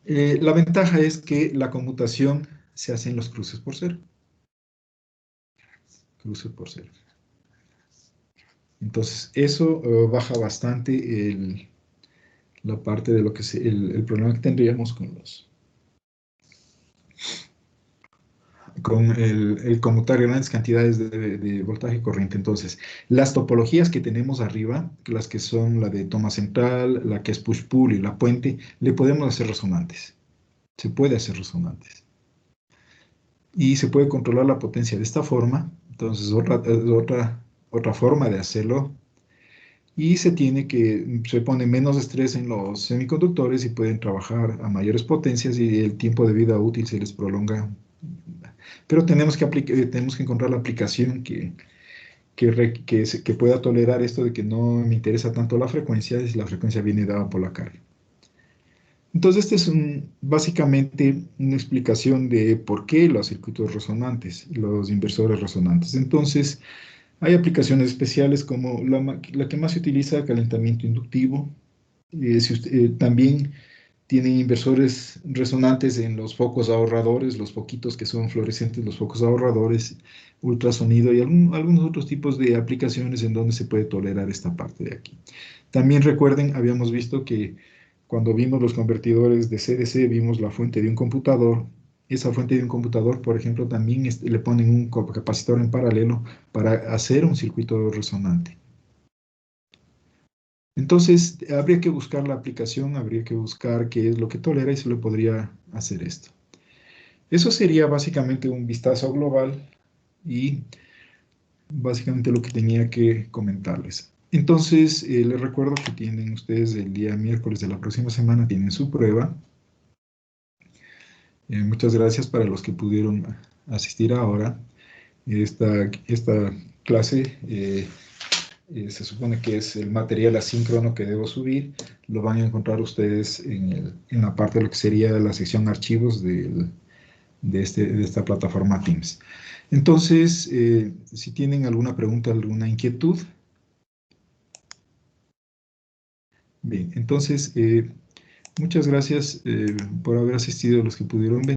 la ventaja es que la conmutación se hace en los cruces por cero. Cruces por cero. Entonces, eso baja bastante la parte de lo que el problema que tendríamos con el conmutar grandes cantidades de voltaje y corriente. Entonces, las topologías que tenemos arriba, las que son la de toma central, la que es push-pull y la puente, le podemos hacer resonantes. Se puede hacer resonantes. Y se puede controlar la potencia de esta forma. Entonces, otra forma de hacerlo. Y se pone menos estrés en los semiconductores y pueden trabajar a mayores potencias y el tiempo de vida útil se les prolonga. Pero tenemos que encontrar la aplicación que pueda tolerar esto de que no me interesa tanto la frecuencia, si la frecuencia viene dada por la carga. Entonces, este es básicamente una explicación de por qué los circuitos resonantes, los inversores resonantes. Entonces, hay aplicaciones especiales como la que más se utiliza, calentamiento inductivo. También tienen inversores resonantes en los focos ahorradores, los foquitos que son fluorescentes, los focos ahorradores, ultrasonido y algunos otros tipos de aplicaciones en donde se puede tolerar esta parte de aquí. También recuerden, habíamos visto que cuando vimos los convertidores de CDC, vimos la fuente de un computador. Esa fuente de un computador, por ejemplo, también le ponen un capacitor en paralelo para hacer un circuito resonante. Entonces, habría que buscar la aplicación, habría que buscar qué es lo que tolera y se le podría hacer esto. Eso sería básicamente un vistazo global y básicamente lo que tenía que comentarles. Entonces, les recuerdo que tienen ustedes el día miércoles de la próxima semana, tienen su prueba. Muchas gracias para los que pudieron asistir ahora. Esta clase se supone que es el material asíncrono que debo subir. Lo van a encontrar ustedes en la parte de lo que sería la sección archivos de esta plataforma Teams. Entonces, si tienen alguna pregunta, alguna inquietud. Bien, entonces, muchas gracias por haber asistido, los que pudieron venir.